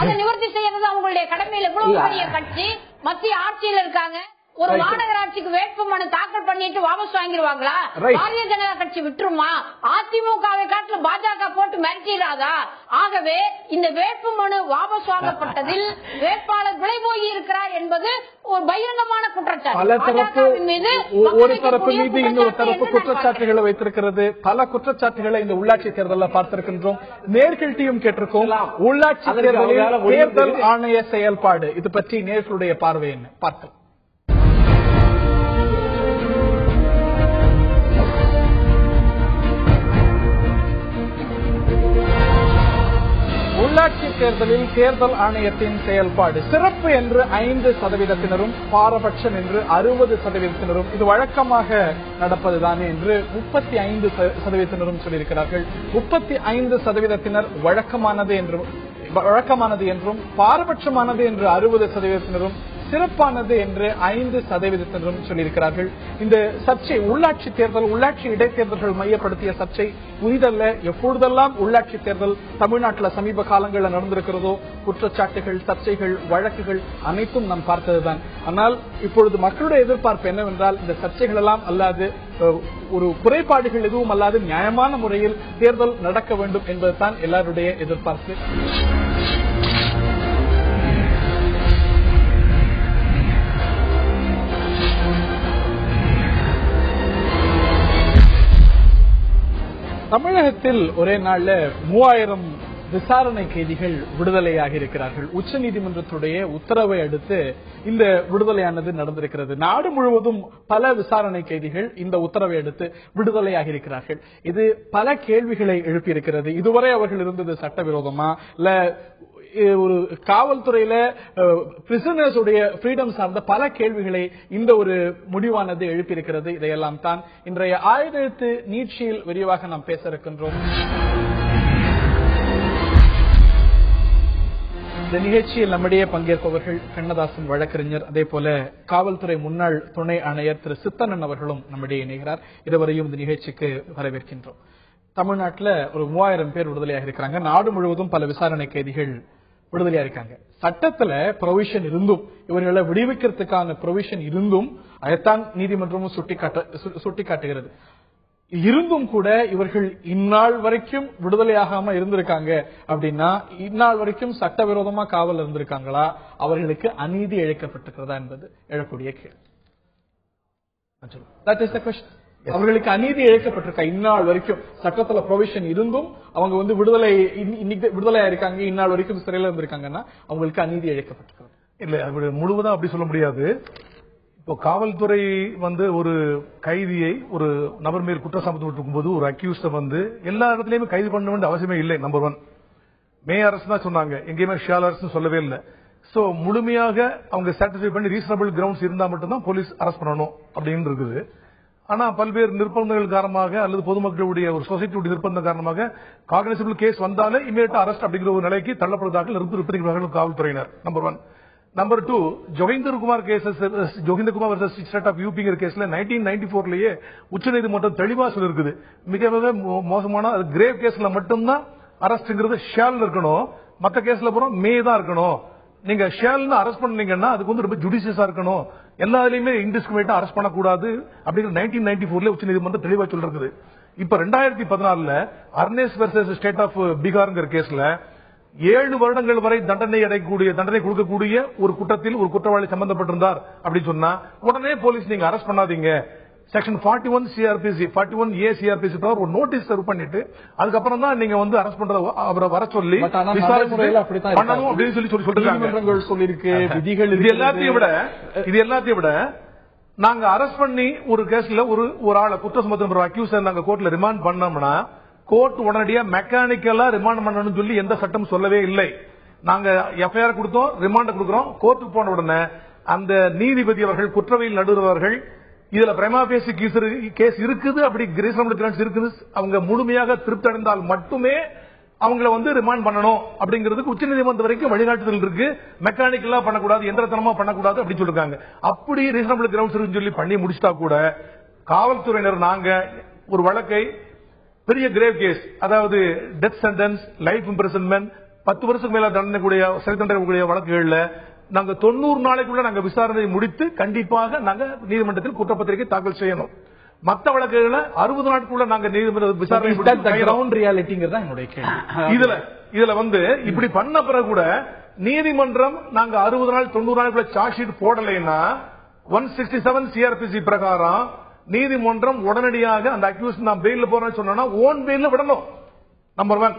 அதை நிவர்த்தி செய்யறது அவங்களுடைய கடமையில். எவ்வளவு பெரிய கட்சி மத்திய ஆட்சியில் இருக்காங்க. ஒரு மாநகராட்சிக்கு வேட்புமனு தாக்கல் பண்ணிட்டு வாபஸ் வாங்கிடுவாங்களா? பாரதிய ஜனதா கட்சி விட்டுருமா? அதிமுகவை காட்டில பாஜக போட்டு மிரட்டிடாதா? ஆகவே இந்த வேட்புமனு வாபஸ் வாங்கப்பட்டதில் வேட்பாளர் விலை போய் இருக்கிறார் என்பது ஒரு பகிரங்கமான குற்றச்சாட்டு. பல தரப்பு ஒரு தரப்பு மீது இன்னொரு தரப்பு குற்றச்சாட்டுகளை வைத்திருக்கிறது. பல குற்றச்சாட்டுகளை இந்த உள்ளாட்சி தேர்தலில் பார்த்திருக்கின்றோம். நேர்கள்ட்டையும் கேட்டிருக்கோம். உள்ளாட்சி தேர்தலில் தேர்தல் ஆணைய செயல்பாடு இது பற்றி நேர்களுடைய பார்வை என்ன பார்க்கலாம். உள்ளாட்சி தேர்தலில் தேர்தல் ஆணையத்தின் செயல்பாடு சிறப்பு என்று 5%, பாரபட்சம் என்று 60%, இது வழக்கமாக நடப்பதுதானே என்று 35% சொல்லியிருக்கிறார்கள். 35% வழக்கமானது என்றும் பாரபட்சமானது என்று 60%, சிறப்பானது என்று 5% சொல்லியிருக்கிறார்கள். இந்த சர்ச்சை உள்ளாட்சி தேர்தல் உள்ளாட்சி இடைத்தேர்தல்கள் மையப்படுத்திய சர்ச்சை புதிதல்ல. எப்பொழுதெல்லாம் உள்ளாட்சி தேர்தல் தமிழ்நாட்டில் சமீப காலங்களில் நடந்திருக்கிறதோ குற்றச்சாட்டுகள், சர்ச்சைகள், வழக்குகள் அனைத்தும் நாம் பார்த்ததுதான். ஆனால் இப்பொழுது மக்களுடைய எதிர்பார்ப்பு என்னவென்றால் இந்த சர்ச்சைகள் எல்லாம் அல்லாது ஒரு குறைபாடுகள் எதுவும் அல்லாது நியாயமான முறையில் தேர்தல் நடக்க வேண்டும் என்பதுதான் எல்லாருடைய எதிர்பார்ப்பு. தமிழகத்தில் ஒரே நாள்ல 3000 விசாரணை கைதிகள் விடுதலையாக இருக்கிறார்கள். உச்சநீதிமன்றத்துடைய உத்தரவை அடுத்து இந்த விடுதலையானது நடந்திருக்கிறது. நாடு முழுவதும் பல விசாரணை கைதிகள் இந்த உத்தரவை அடுத்து விடுதலையாக இருக்கிறார்கள். இது பல கேள்விகளை எழுப்பியிருக்கிறது. இதுவரை அவர்கள் இருந்தது சட்டவிரோதமா இல்ல ஒரு காவல்துறையில பிரிசனர்ஸ் உடைய ஃப்ரீடம் சார்ந்த பல கேள்விகளை இந்த ஒரு முடிவானது எழுப்பியிருக்கிறது. இதையெல்லாம் தான் இன்றைய ஆயுதெழுத்து நீட்சியில் விரிவாக நாம் பேச இருக்கின்றோம். இந்த நிகழ்ச்சியில் நம்மிடையே பங்கேற்பவர்கள் கண்ணதாசன் வழக்கறிஞர், அதே போல காவல்துறை முன்னாள் துணை ஆணையர் திரு சித்தனன் அவர்களும் நம்மிடையே இணைகிறார். இருவரையும் இந்த நிகழ்ச்சிக்கு வரவேற்கின்றோம். தமிழ்நாட்டில் ஒரு 3000 பேர் விடுதலையாக இருக்கிறாங்க. நாடு முழுவதும் பல விசாரணை கைதிகள் விடுதலையா இருக்காங்க. சட்டத்துல ப்ரொவிஷன் இருந்தும் இவர்களை விடுவிக்கிறதுக்கான ப்ரொவிஷன் இருந்தும் அதைத்தான் நீதிமன்றமும் சுட்டிக்காட்டுகிறது. இருந்தும் கூட இவர்கள் இந்நாள் வரைக்கும் விடுதலையாகாம இருந்திருக்காங்க அப்படின்னா இந்நாள் வரைக்கும் சட்டவிரோதமா காவல் இருந்திருக்காங்களா, அவர்களுக்கு அநீதி இழைக்கப்பட்டிருக்கிறதா என்பது எழக்கூடிய கேள்வி. That is the question. அவர்களுக்கு அநீதி இழைக்கப்பட்டிருக்கா? இந்நாள் வரைக்கும் சட்டத்துல ப்ரொவிஷன் இருந்தும் அவங்க வந்து விடுதலையா இருக்காங்க, இந்நாள் வரைக்கும் சிறையில இருந்திருக்காங்கன்னா அவங்களுக்கு அநீதி இழைக்கப்பட்டிருக்காங்க. இல்ல, அப்படி முழுவதும் அப்படி சொல்ல முடியாது. இப்போ காவல்துறை வந்து ஒரு கைதியை ஒரு நபர் மேல் குற்றம் சாட்டப்பட்டிருக்கும் போது ஒரு அக்யூஸ்ட வந்து எல்லா இடத்துலயுமே கைது பண்ண வேண்டிய அவசியமே இல்லை. நம்பர் 1 மே அரசு தான் சொன்னாங்க, எங்கேயுமே ஷியால் அரசு சொல்லவே இல்லை. சோ முழுமையாக அவங்க சாட்டிஸ்ஃபை பண்ணி ரீசனபிள் கிரவுண்ட்ஸ் இருந்தா மட்டும்தான் போலீஸ் அரெஸ்ட் பண்ணணும் அப்படின்னு இருக்குது. ஆனா பல்வேறு நிர்பந்தங்கள் காரணமாக அல்லது பொதுமக்களுடைய ஒரு சொசைட்டியுடைய நிர்பந்தம் காரணமாக காக்னிசபிள் கேஸ் வந்தாலே இமீடியட்டா அரெஸ்ட் அப்படிங்கிற ஒரு நிலைக்கு தள்ளப்படுவதாக நிறுத்திருக்கிறார்கள் காவல்துறையினர். Number 1. Number 2, Joginder Kumar versus state of யூபிங்கிற கேஸ்ல 1994லயே உச்சநீதிமன்றம் தெளிவா சொல்லிருக்குது, மிக மிக மோசமான கிரேவ் கேஸ்ல மட்டும்தான் அரெஸ்ட்ங்கிறது ஷால் இருக்கணும், மற்ற கேஸ்ல பூரா மே தான் இருக்கணும். நீங்க ஷால்னு அரெஸ்ட் பண்ணீங்கன்னா அதுக்கு வந்து ரொம்ப ஜுடிஷியஸா இருக்கணும், எல்லாத்துலயுமே இன்டிஸ்கிரிமினேட்டா அரெஸ்ட் பண்ணக்கூடாது அப்படிங்கிற 1994ல உச்சநீதிமன்றம் தெளிவா சொல்லிருக்குது. இப்ப 2014ல அர்னேஸ் வர்சஸ் ஸ்டேட் ஆஃப் பீகார்ங்கிற கேஸ்ல 7 வருடங்கள் வரை தண்டனை கொடுக்கக்கூடிய ஒரு குற்றத்தில் ஒரு குற்றவாளி சம்பந்தப்பட்டிருந்தார் அப்படின்னு சொன்னா உடனே போலீஸ் நீங்க அரெஸ்ட் பண்ணாதீங்க, செக்ஷன் 41 சிஆர்பிசி 41A சிஆர்பிசி ஒரு நோட்டீஸ் சர்வ் பண்ணிட்டு அதுக்கப்புறம் தான் நீங்க வந்து அரெஸ்ட் பண்ற அவரை வர சொல்லி பண்ணணும் அப்படின்னு சொல்லி சொல்லிருக்காங்க. இது எல்லாத்தையும் விட நாங்க அரெஸ்ட் பண்ணி ஒரு கேஸ்ல ஒரு ஆளை குற்ற சுமத்துற அக்யூசர் நாங்க கோர்ட்ல ரிமாண்ட் பண்ணோம்னா கோர்ட் உடனடியா மெக்கானிக்கலா ரிமாண்ட் பண்ணணும்னு சொல்லி எந்த சட்டம் சொல்லவே இல்லை. நாங்க எஃப்ஐஆர் கொடுத்தோம், ரிமாண்ட் கொடுக்கிறோம். கோர்ட்டுக்கு போன உடனே அந்த நீதிபதி அவர்கள், குற்றவியல் நடுவர் அவர்கள், இதுல பிரைமா ஃபேசி கேஸ் இருக்குது, அப்படி ரீசனபிள் கிரவுண்ட்ஸ் இருக்குது, அவங்க முழுமையாக திருப்தி அடைந்தால் மட்டுமே அவங்களை ரிமாண்ட் பண்ணணும் அப்படிங்கிறதுக்கு உச்சநீதிமன்றம் வரைக்கும் வழிகாட்டுதல் இருக்கு. மெக்கானிக்கலா பண்ணக்கூடாது, எந்திரத்தனமா பண்ணக்கூடாது அப்படின்னு சொல்லிருக்காங்க. அப்படி ரீசனபிள் கிரவுண்ட்ஸ் சொல்லி பண்ணி முடிச்சிட்டா கூட காவல்துறையினர் நாங்க ஒரு வழக்கை பெரிய கிரேவ் கேஸ், அதாவது டெத் சென்டென்ஸ், லைஃப் இம்ப்ரிசன்மென்ட், 10 வருஷத்துக்கு மேல தண்டனைக்கூடிய சிறை தண்டனை வழக்குகள்ல நாங்க 90 நாளைக்குள்ள நாங்க விசாரணை முடித்து கண்டிப்பாக நாங்க நீதிமன்றத்தில் குற்றப்பத்திரிகை தாக்கல் செய்யணும். மற்ற வழக்குகளை 60 நாட்களுக்குள்ள நாங்க நீதிமன்ற விசாரணை இதுல இப்படி பண்ண பிறகு கூட நீதிமன்றம் நாங்க 60 நாள் 90 நாளுக்குள்ள சார்ஜ் ஷீட் போடலைன்னா 167 சிஆர்பிசி பிரகாரம் நீதிமன்றம் உடனடியாக அந்த அக்யூஸ் நான் பெயில போறேன்னு சொன்னா ஓன் பெயில விடணும். நம்பர் 1.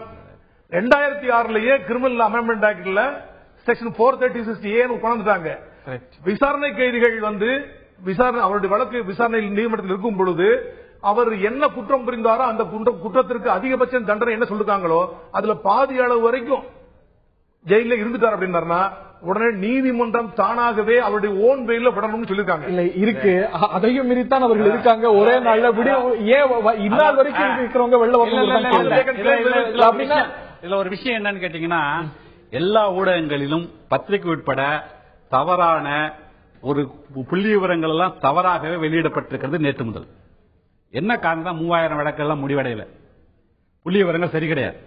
2006 கிரிமினல் அமெண்ட்மெண்ட் ஆக்ட்ல செக்ஷன் 436A கொண்டுட்டாங்க. விசாரணை கைதிகள் அவருடைய வழக்கு விசாரணையில் நீதிமன்றத்தில் இருக்கும் பொழுது அவர் என்ன குற்றம் புரிந்தாரோ அந்த குற்றத்திற்கு அதிகபட்ச தண்டனை என்ன சொல்லிருக்காங்களோ அதுல பாதி அளவு வரைக்கும் ஜெயில இருந்துட்டார் அப்படின்னா உடனே நீதிமன்றம் தானாகவே அவருடைய ஓன் பெயில விடணும்னு சொல்லிருக்காங்க. இல்ல இருக்கு, அதையும் மீறித்தான் அவர்கள் இருக்காங்க. ஒரே நாள்ல விட ஏன் இந்நாள் வரைக்கும் இருக்கிறவங்க அப்படின்னா இதுல ஒரு விஷயம் என்னன்னு கேட்டீங்கன்னா, எல்லா ஊடகங்களிலும் பத்திரிகை உட்பட தவறான ஒரு புள்ளி விவரங்கள் எல்லாம் தவறாகவே வெளியிடப்பட்டிருக்கிறது நேற்று முதல். என்ன காரணம்? 3000 வழக்கெல்லாம் முடிவடையல, புள்ளி விவரங்கள் சரி கிடையாது.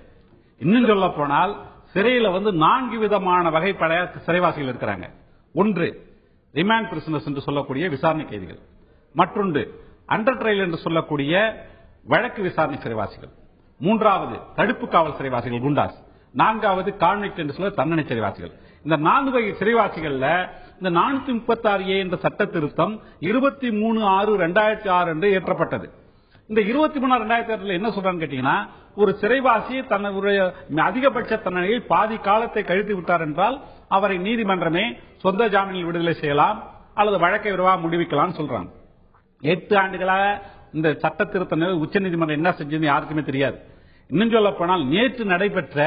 இன்னும் சொல்ல போனால் சிறையில 4 விதமான வகைப்பட சிறைவாசிகள் இருக்கிறாங்க. ஒன்று ரிமாண்ட் பிரிசனர்ஸ் என்று சொல்லக்கூடிய விசாரணை கைதிகள், மற்றொன்று அண்டர் ட்ரையல் என்று சொல்லக்கூடிய வழக்கு விசாரணை சிறைவாசிகள், மூன்றாவது தடுப்பு காவல் சிறைவாசிகள் குண்டாஸ், நான்காவது கான்விக்ட் என்று சொல்ல தண்டனை சிறைவாசிகள். இந்த 4 வகை சிறைவாசிகள்ல இந்த 436A என்ற சட்ட திருத்தம் 23/6/2006 என்று இயற்றப்பட்டது. இந்த 23/2006 என்ன சொல்றான்னு கேட்டீங்கன்னா, ஒரு சிறைவாசி தன்னுடைய அதிகபட்ச தண்டனையில் பாதி காலத்தை கழித்து விட்டார் என்றால் அவரை நீதிமன்றமே சொந்த ஜாமீனில் விடுதலை செய்யலாம் அல்லது வழக்கை விரைவாக முடிவிக்கலாம் சொல்றாங்க. 8 ஆண்டுகளாக இந்த சட்ட திருத்த உச்சநீதிமன்றம் என்ன செஞ்சது யாருக்குமே தெரியாது. இன்னும் சொல்ல போனால் நேற்று நடைபெற்ற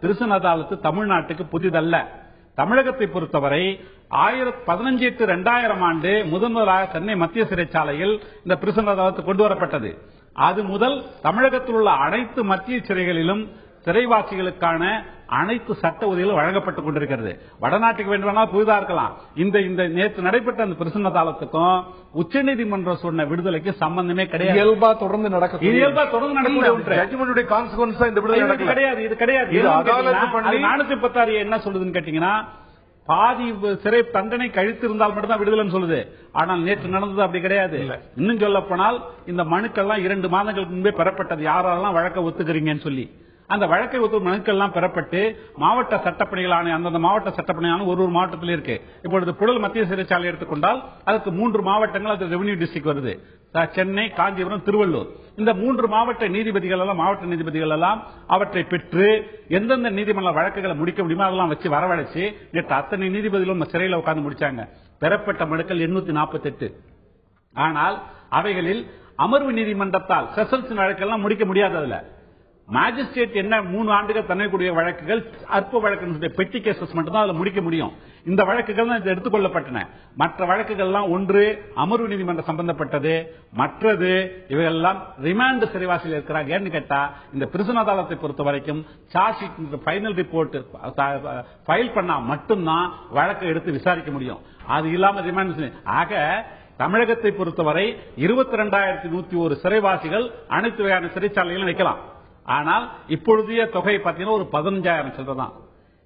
பிரிசன் அதாலத்து தமிழ்நாட்டுக்கு புதிதல்ல. தமிழகத்தை பொறுத்தவரை 15/8/2000 முதன்முதலாக சென்னை மத்திய சிறைச்சாலையில் இந்த பிரிசன் அதாலத்து கொண்டு வரப்பட்டது. அது முதல் தமிழகத்தில் உள்ள அனைத்து மத்திய சிறைகளிலும் சிறைவாசிகளுக்கான அனைத்து சட்ட உதவிகளும் வழங்கப்பட்டுக் கொண்டிருக்கிறது. வடநாட்டுக்கு வேண்டுமானால் புதிதாக இருக்கலாம். இந்த நேற்று நடைபெற்ற அந்த பிரிசன் அதாலத்துக்கும் உச்சநீதிமன்றம் சொன்ன விடுதலைக்கு சம்பந்தமே கிடையாது. இயல்பா தொடர்ந்து நடக்கும். இது கிடையாது. 436 என்ன சொல்லுதுன்னு கேட்டீங்கன்னா, பாதி சிறை தண்டனை கழித்திருந்தால் மட்டும்தான் விடுதலை சொல்லுது. ஆனால் நேற்று நடந்தது அப்படி கிடையாது. இன்னும் சொல்ல போனால் இந்த மனுக்கள்லாம் 2 மாதங்களுக்கு முன்பே பெறப்பட்டது. யாரெல்லாம் வழக்கை ஒத்துக்கிறீங்கன்னு சொல்லி அந்த வழக்கை ஒத்து மனுக்கள் எல்லாம் பெறப்பட்டு மாவட்ட சட்டப்பணிகள் ஆணையம், அந்தந்த மாவட்ட சட்டப்பணி ஆணையம் ஒரு மாவட்டத்தில் இருக்கு. இப்பொழுது புழல் மத்திய சிறைச்சாலை எடுத்துக்கொண்டால் அதுக்கு 3 மாவட்டங்கள், அது ரெவன்யூ டிஸ்ட்ரிக்ட் வருது, சென்னை, காஞ்சிபுரம், திருவள்ளூர். இந்த 3 மாவட்ட நீதிபதிகள் எல்லாம் அவற்றை பெற்று எந்தெந்த நீதிமன்ற வழக்குகளை முடிக்க முடியுமோ அதெல்லாம் வச்சு வரவழைச்சு நேற்று அத்தனை நீதிபதிகளும் சிறையில் உட்கார்ந்து முடிச்சாங்க. பெறப்பட்ட மனுக்கள் 848. ஆனால் அவைகளில் அமர்வு நீதிமன்றத்தால் செஷன்ஸ் வழக்கெல்லாம் முடிக்க முடியாது. அதுல மேஜிஸ்ட்ரேட் என்ன 3 ஆண்டுகள் தண்டனைக்கூடிய வழக்குகள், அற்ப வழக்கு பெட்டி கேசஸ் மட்டும்தான் அதுல முடிக்க முடியும். இந்த வழக்குகள் தான் எடுத்துக்கொள்ளப்பட்டன. மற்ற வழக்குகள்லாம் ஒன்று அமர்வு நீதிமன்றம் சம்பந்தப்பட்டது, மற்றது இவையெல்லாம் ரிமாண்ட் சிறைவாசியில் இருக்கிறாங்க. ஏன்னு கேட்டா இந்த பிரிசன் அதாலத்தை பொறுத்த வரைக்கும் charge sheet final report file பண்ணா மட்டும்தான் வழக்கை எடுத்து விசாரிக்க முடியும். அது இல்லாம ரிமாண்ட். ஆக தமிழகத்தை பொறுத்தவரை 22,101 சிறைவாசிகள் அனைத்து வகையான சிறைச்சாலைகளும் வைக்கலாம். ஆனால் இப்பொழுதைய தொகை பார்த்தீங்கன்னா ஒரு 15,000 சொல்றதான்.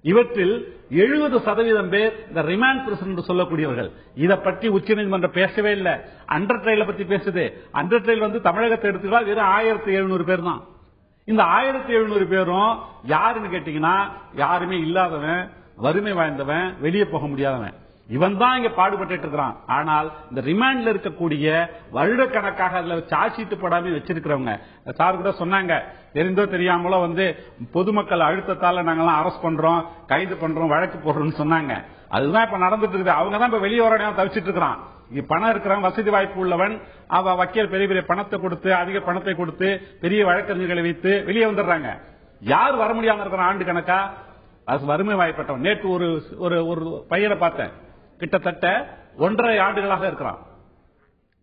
இவற்றில் 70% பேர் இந்த ரிமாண்ட் பிரிசன் என்று சொல்லக்கூடியவர்கள். இதை பற்றி உச்சநீதிமன்றம் பேசவே இல்லை. அண்டர் ட்ரையலை பத்தி பேசுது. அண்டர் ட்ரையல் தமிழகத்தை எடுத்துக்கலாம் வெறும் 1700 பேர் தான். இந்த 1700 பேரும் யாருன்னு கேட்டீங்கன்னா, யாருமே இல்லாதவன், வறுமை வாய்ந்தவன், வெளியே போக முடியாதவன். இவன் தான் இங்க பாடுபட்டு இருக்கிறான். ஆனால் இந்த ரிமாண்ட்ல இருக்கக்கூடிய வருடக்கணக்காக அதுல சார்ஜ் ஷீட் போடாம வச்சிருக்கிறவங்க சார் கூட சொன்னாங்க, தெரிந்தோ தெரியாமலோ பொதுமக்கள் அழுத்தத்தால நாங்கெல்லாம் அரெஸ்ட் பண்றோம், கைது பண்றோம், வழக்கு போடுறோம்னு சொன்னாங்க. அதுதான் இப்ப நடந்துட்டு இருக்குது. அவங்க தான் இப்ப வெளியே வர தவிச்சிட்டு இருக்கிறான். இங்க பணம் இருக்கிறவன், வசதி வாய்ப்பு உள்ளவன், அவ வக்கீல் பெரிய பெரிய பணத்தை கொடுத்து, அதிக பணத்தை கொடுத்து, பெரிய வழக்கறிஞர்களை வைத்து வெளியே வந்துடுறாங்க. யார் வர முடியாம இருக்கிறான் ஆண்டு கணக்கா? அது வறுமை வாய்ப்பட்டவன். நேற்று ஒரு பையனை பார்த்தேன், கிட்டத்தட்ட 1.5 ஆண்டுகளாக இருக்கிறான்.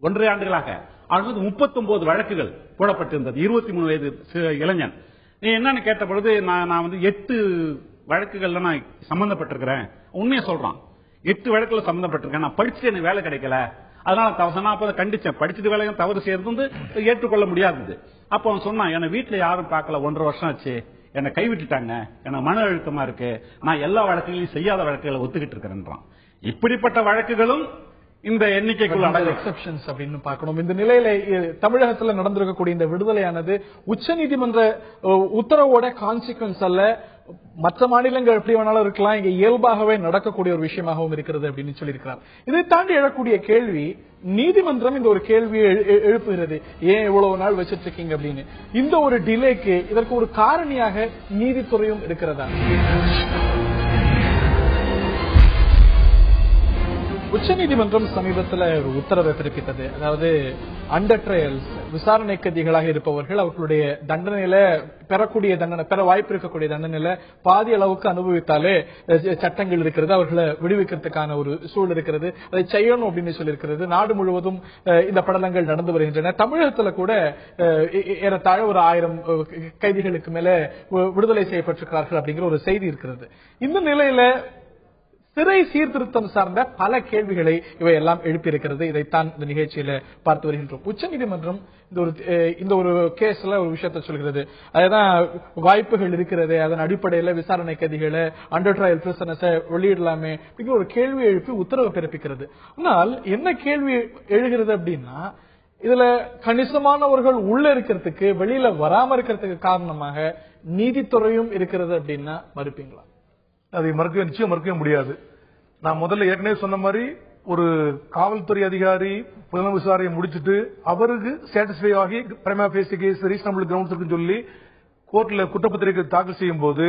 1.5 ஆண்டுகளாக அவனுக்கு 39 வழக்குகள் போடப்பட்டிருந்தது. 23 வயது இளைஞன். நீ என்னன்னு கேட்ட பொழுது நான் 8 வழக்குகள்ல நான் சம்பந்தப்பட்டிருக்கிறேன். உண்மையை சொல்றான். 8 வழக்குல சம்பந்தப்பட்டிருக்கேன். நான் படிச்சுட்டு எனக்கு வேலை கிடைக்கல, அதனால நான் அப்ப கண்டிச்சேன். படிச்சுட்டு வேலையும் தவறு செய்யறது ஏற்றுக்கொள்ள முடியாதது. அப்ப அவன் சொன்னான், என்னை வீட்டுல யாரும் பார்க்கல, 1.5 வருஷம் ஆச்சு, என்னை கைவிட்டுட்டாங்க, எனக்கு மன அழுத்தமா இருக்கு, நான் எல்லா வழக்குகளையும் செய்யாத வழக்குகளை ஒத்துக்கிட்டு இருக்கிறேன். இப்படிப்பட்ட வழக்குகளும் இந்த எண்ணிக்கைக்குள்ள எக்ஸெப்ஷன்ஸ் அப்படின்னு பார்க்கணும். இந்த நிலையில தமிழகத்தில் நடந்திருக்கக்கூடிய இந்த விடுதலையானது உச்சநீதிமன்ற உத்தரவோட கான்சிக்வன்ஸ் அல்ல, மற்ற மாநிலங்கள் எப்படி வேணாலும் இருக்கலாம், இங்க இயல்பாகவே நடக்கக்கூடிய ஒரு விஷயமாகவும் இருக்கிறது அப்படின்னு சொல்லியிருக்கிறார். இதை தாண்டி எழக்கூடிய கேள்வி, நீதிமன்றம் இந்த ஒரு கேள்வியை எழுப்புகிறது, ஏன் இவ்வளவு நாள் வச்சிட்டு இருக்கீங்க அப்படின்னு. இந்த ஒரு டிலேக்கு இதற்கு ஒரு காரணியாக நீதித்துறையும் இருக்கிறதா? உச்சநீதிமன்றம் சமீபத்தில் ஒரு உத்தரவை பிறப்பித்தது. அதாவது அண்டர் ட்ரையல்ஸ், விசாரணை கைதிகளாக இருப்பவர்கள் அவர்களுடைய தண்டனையில பெற வாய்ப்பு இருக்கக்கூடிய தண்டனையில பாதி அளவுக்கு அனுபவித்தாலே சட்டங்கள் இருக்கிறது, அவர்களை விடுவிக்கிறதுக்கான ஒரு சூழல் இருக்கிறது, அதை செய்யணும் அப்படின்னு சொல்லியிருக்கிறது. நாடு முழுவதும் இந்த படலங்கள் நடந்து வருகின்றன. தமிழகத்துல கூட ஏறத்தாழ ஒரு 1000 கைதிகளுக்கு மேல விடுதலை செய்யப்பட்டிருக்கிறார்கள் அப்படிங்கிற ஒரு செய்தி இருக்கிறது. இந்த நிலையில சிறை சீர்திருத்தம் சார்ந்த பல கேள்விகளை இவையெல்லாம் எழுப்பியிருக்கிறது. இதைத்தான் இந்த நிகழ்ச்சியில பார்த்து வருகின்றோம். உச்சநீதிமன்றம் இந்த ஒரு கேஸ்ல ஒரு விஷயத்தை சொல்கிறது, அதுதான் வாய்ப்புகள் இருக்கிறது, அதன் அடிப்படையில் விசாரணை கைதிகளை அண்டர் ட்ரையல் பிரிசனர்ஸை வெளியிடலாமே அப்படிங்கிற ஒரு கேள்வி எழுப்பி உத்தரவு பிறப்பிக்கிறது. ஆனால் என்ன கேள்வி எழுகிறது அப்படின்னா, இதுல கணிசமானவர்கள் உள்ள இருக்கிறதுக்கு, வெளியில வராம இருக்கிறதுக்கு காரணமாக நீதித்துறையும் இருக்கிறது அப்படின்னா மறுப்பீங்களா? அதை நிச்சயம் மறுக்கவே முடியாது. நான் முதல்ல ஏற்கனவே சொன்ன மாதிரி ஒரு காவல்துறை அதிகாரி புலனாய்வு விசாரணை முடிச்சுட்டு அவருக்கு சாட்டிஸ்ஃபை ஆகி prima facie case reasonable grounds சொல்லி கோர்ட்ல குற்றப்பத்திரிகை தாக்கல் செய்யும் போது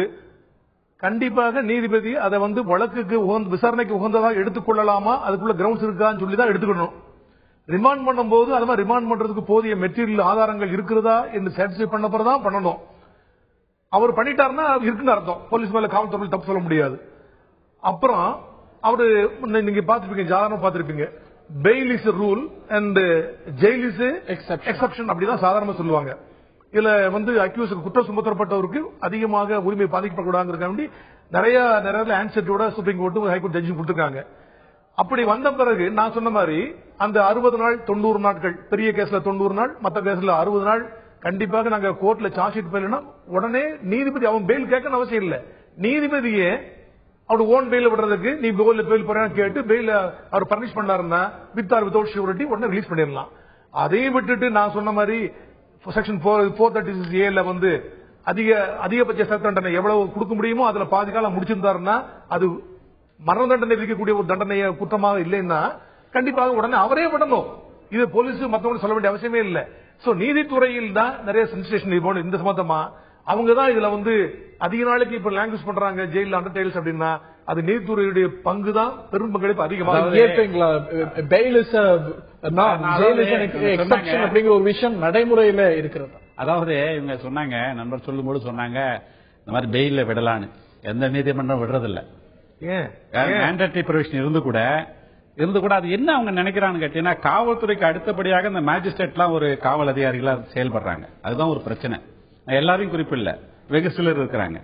கண்டிப்பாக நீதிபதி அதை வழக்குக்கு விசாரணைக்கு உகந்ததாக எடுத்துக்கொள்ளலாமா, அதுக்குள்ள கிரவுண்ட்ஸ் இருக்கான்னு சொல்லி தான் எடுத்துக்கணும். ரிமாண்ட் பண்ணும் போது அது மாதிரி ரிமாண்ட் பண்றதுக்கு போதிய மெட்டீரியல் ஆதாரங்கள் இருக்கிறதா என்று சாட்டிஸ்ஃபை பண்ண பிறகுதான் பண்ணணும். அவர் பண்ணிட்டாருன்னா இருக்குன்னு அர்த்தம். போலீஸ் மேல காவல்துறை தப்பு சொல்ல முடியாது. அப்புறம் அவரு நீங்க பாத்துருப்பீங்க, சாதாரண பாத்திருப்பீங்க, bail is rule and jail is exception அப்படிதான் சாதாரண சொல்லுவாங்க. இதுல அக்யூஸ் குற்றம் சுமத்தப்பட்டவருக்கு அதிகமாக உரிமை பாதிக்கப்படக்கூடாது நிறைய ஆன்சரோட சுப்ரீம் கோர்ட் ஹைகோர்ட் ஜட்ஜி கொடுத்திருக்காங்க. அப்படி வந்த பிறகு நான் சொன்ன மாதிரி அந்த 60 நாள் 90 நாட்கள், பெரிய கேஸ்ல 90 நாள், மற்ற கேஸ்ல 60 நாள் கண்டிப்பாக நாங்க கோர்ட்ல சார்ஜ் ஷீட் போயிடலாம். உடனே நீதிபதி அவன் பெயில் கேட்கணும் அவசியம் இல்லை. நீதிபதியே அவர் ஓன் பெயில் விடுறதுக்கு நீ பெயில் போறேன்னு கேட்டு பெயில் அவர் பர்மிஷ் பண்ணாருன்னா வித் ஆர் வித்வுட் ஷூரிட்டி உடனே ரிலீஸ் பண்ணிடலாம். அதையும் விட்டுட்டு நான் சொன்ன மாதிரி செக்ஷன் 436A அதிகபட்ச சட்ட தண்டனை எவ்வளவு கொடுக்க முடியுமோ அதுல பாதி காலம் முடிச்சிருந்தாருன்னா அது மரண தண்டனை விதிக்கக்கூடிய ஒரு தண்டனைய குற்றமாக இல்லைன்னா கண்டிப்பாக உடனே அவரே விடணும். இது போலீஸ் மற்றவங்க சொல்ல வேண்டிய அவசியமே இல்லை. நீதித்துறையில் தான் நிறைய சென்சேஷன் இந்த சம்பந்தமா அவங்க தான் இதுல அதிக நாளைக்கு இப்ப லாங்குவேஜ் பண்றாங்க ஜெயில அண்டர் ட்ரையல்ஸ் அப்படின்னா அது நீதித்துறையுடைய பங்கு தான் பெரும் பங்களிப்பு அதிகமாக. அப்படிங்கிற ஒரு விஷயம் நடைமுறையில இருக்கிறது. அதாவது இவங்க சொன்னாங்க, நண்பர் சொல்லும்போது சொன்னாங்க இந்த மாதிரி பெயில விடலான்னு. எந்த நீதிமன்றம் விடுறதில்ல. மேண்டேட்டரி ப்ரொவிஷன் இருந்து கூட அது என்ன அவங்க நினைக்கிறான்னு கேட்டீங்கன்னா, காவல்துறைக்கு அடுத்தபடியாக இந்த மேஜிஸ்ட்ரேட்லாம் ஒரு காவல் அதிகாரிகளா செயல்படுறாங்க. அதுதான் ஒரு பிரச்சனை. எல்லாரையும் குறிப்பில்ல, வெகு சிலர் இருக்கிறாங்க.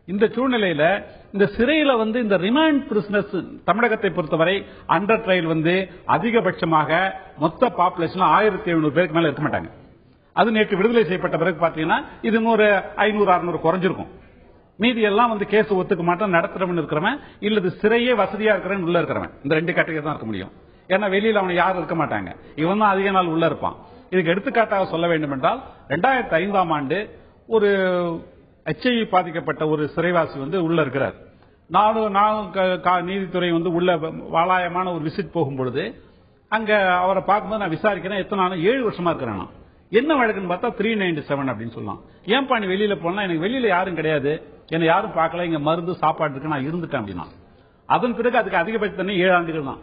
இந்த சூழ்நிலையில இந்த சிறையில இந்த ரிமாண்ட் பிரிசனர்ஸ் தமிழகத்தை பொறுத்தவரை அண்டர் ட்ரையல் அதிகபட்சமாக மொத்த பாப்புலேஷன் 1700 பேருக்கு மேல இருக்க மாட்டாங்க. அது நேற்று விடுதலை செய்யப்பட்ட பிறகு பாத்தீங்கன்னா இது ஒரு 500-600 குறைஞ்சிருக்கும். மீதி எல்லாம் கேஸ் ஒத்துக்க மாட்டோம், நடத்துறவன் இருக்கிறவன் இல்லது சிறையே வசதியா இருக்கிறவன் உள்ள இருக்கிறவன், இந்த 2 கேட்டகரி தான் இருக்க முடியும். ஏன்னா வெளியில அவன் யாரும் இருக்க மாட்டாங்க, இவன் தான் அதிக நாள் உள்ள இருப்பான். இதுக்கு எடுத்துக்காட்டாக சொல்ல வேண்டும் என்றால் 2005ஆம் ஆண்டு ஒரு HIV பாதிக்கப்பட்ட ஒரு சிறைவாசி உள்ள இருக்கிறார். நானும் நீதித்துறை உள்ள வாலாயமான ஒரு விசிட் போகும் பொழுது அங்க அவரை பார்க்கும்போது நான் விசாரிக்கிறேன். எத்தனை 7 வருஷமா இருக்கிறேன். என்ன வழக்குன்னு பார்த்தா 397 அப்படின்னு சொல்லலாம். ஏன்பா நீ வெளியில போனா? எனக்கு வெளியில யாரும் கிடையாது, என்னை யாரும் பார்க்கல, இங்க மருந்து சாப்பாடு இருக்கு, நான் இருந்துட்டேன் அப்படின்னா. அதன் பிறகு அதுக்கு அதிகபட்ச தண்ணி 7 ஆண்டுகள் தான்.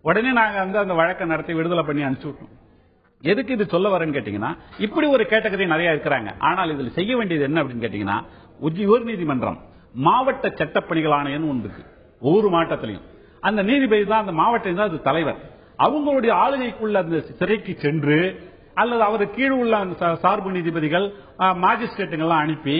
உடனே நாங்க அந்த வழக்கை நடத்தி விடுதலை பண்ணி அனுப்பிச்சு விட்டோம். எதுக்கு இது சொல்ல வரேன்னு கேட்டீங்கன்னா, இப்படி ஒரு கேட்டகரி நிறைய இருக்கிறாங்க. ஆனால் இதில் செய்ய வேண்டியது என்ன அப்படின்னு கேட்டீங்கன்னா, உயர்நீதிமன்றம் மாவட்ட சட்டப்பணிகள் ஆணையம் ஒன்று இருக்கு ஒவ்வொரு மாவட்டத்திலையும். அந்த நீதிபதி தான் அந்த மாவட்டம் தான் அது தலைவர். அவங்களுடைய ஆளுகைக்குள்ள அந்த சிறைக்கு சென்று அல்லது அவர் கீழ் உள்ள சார்பு நீதிபதிகள் மாஜிஸ்ட்ரேட்டுகள்லாம் அனுப்பி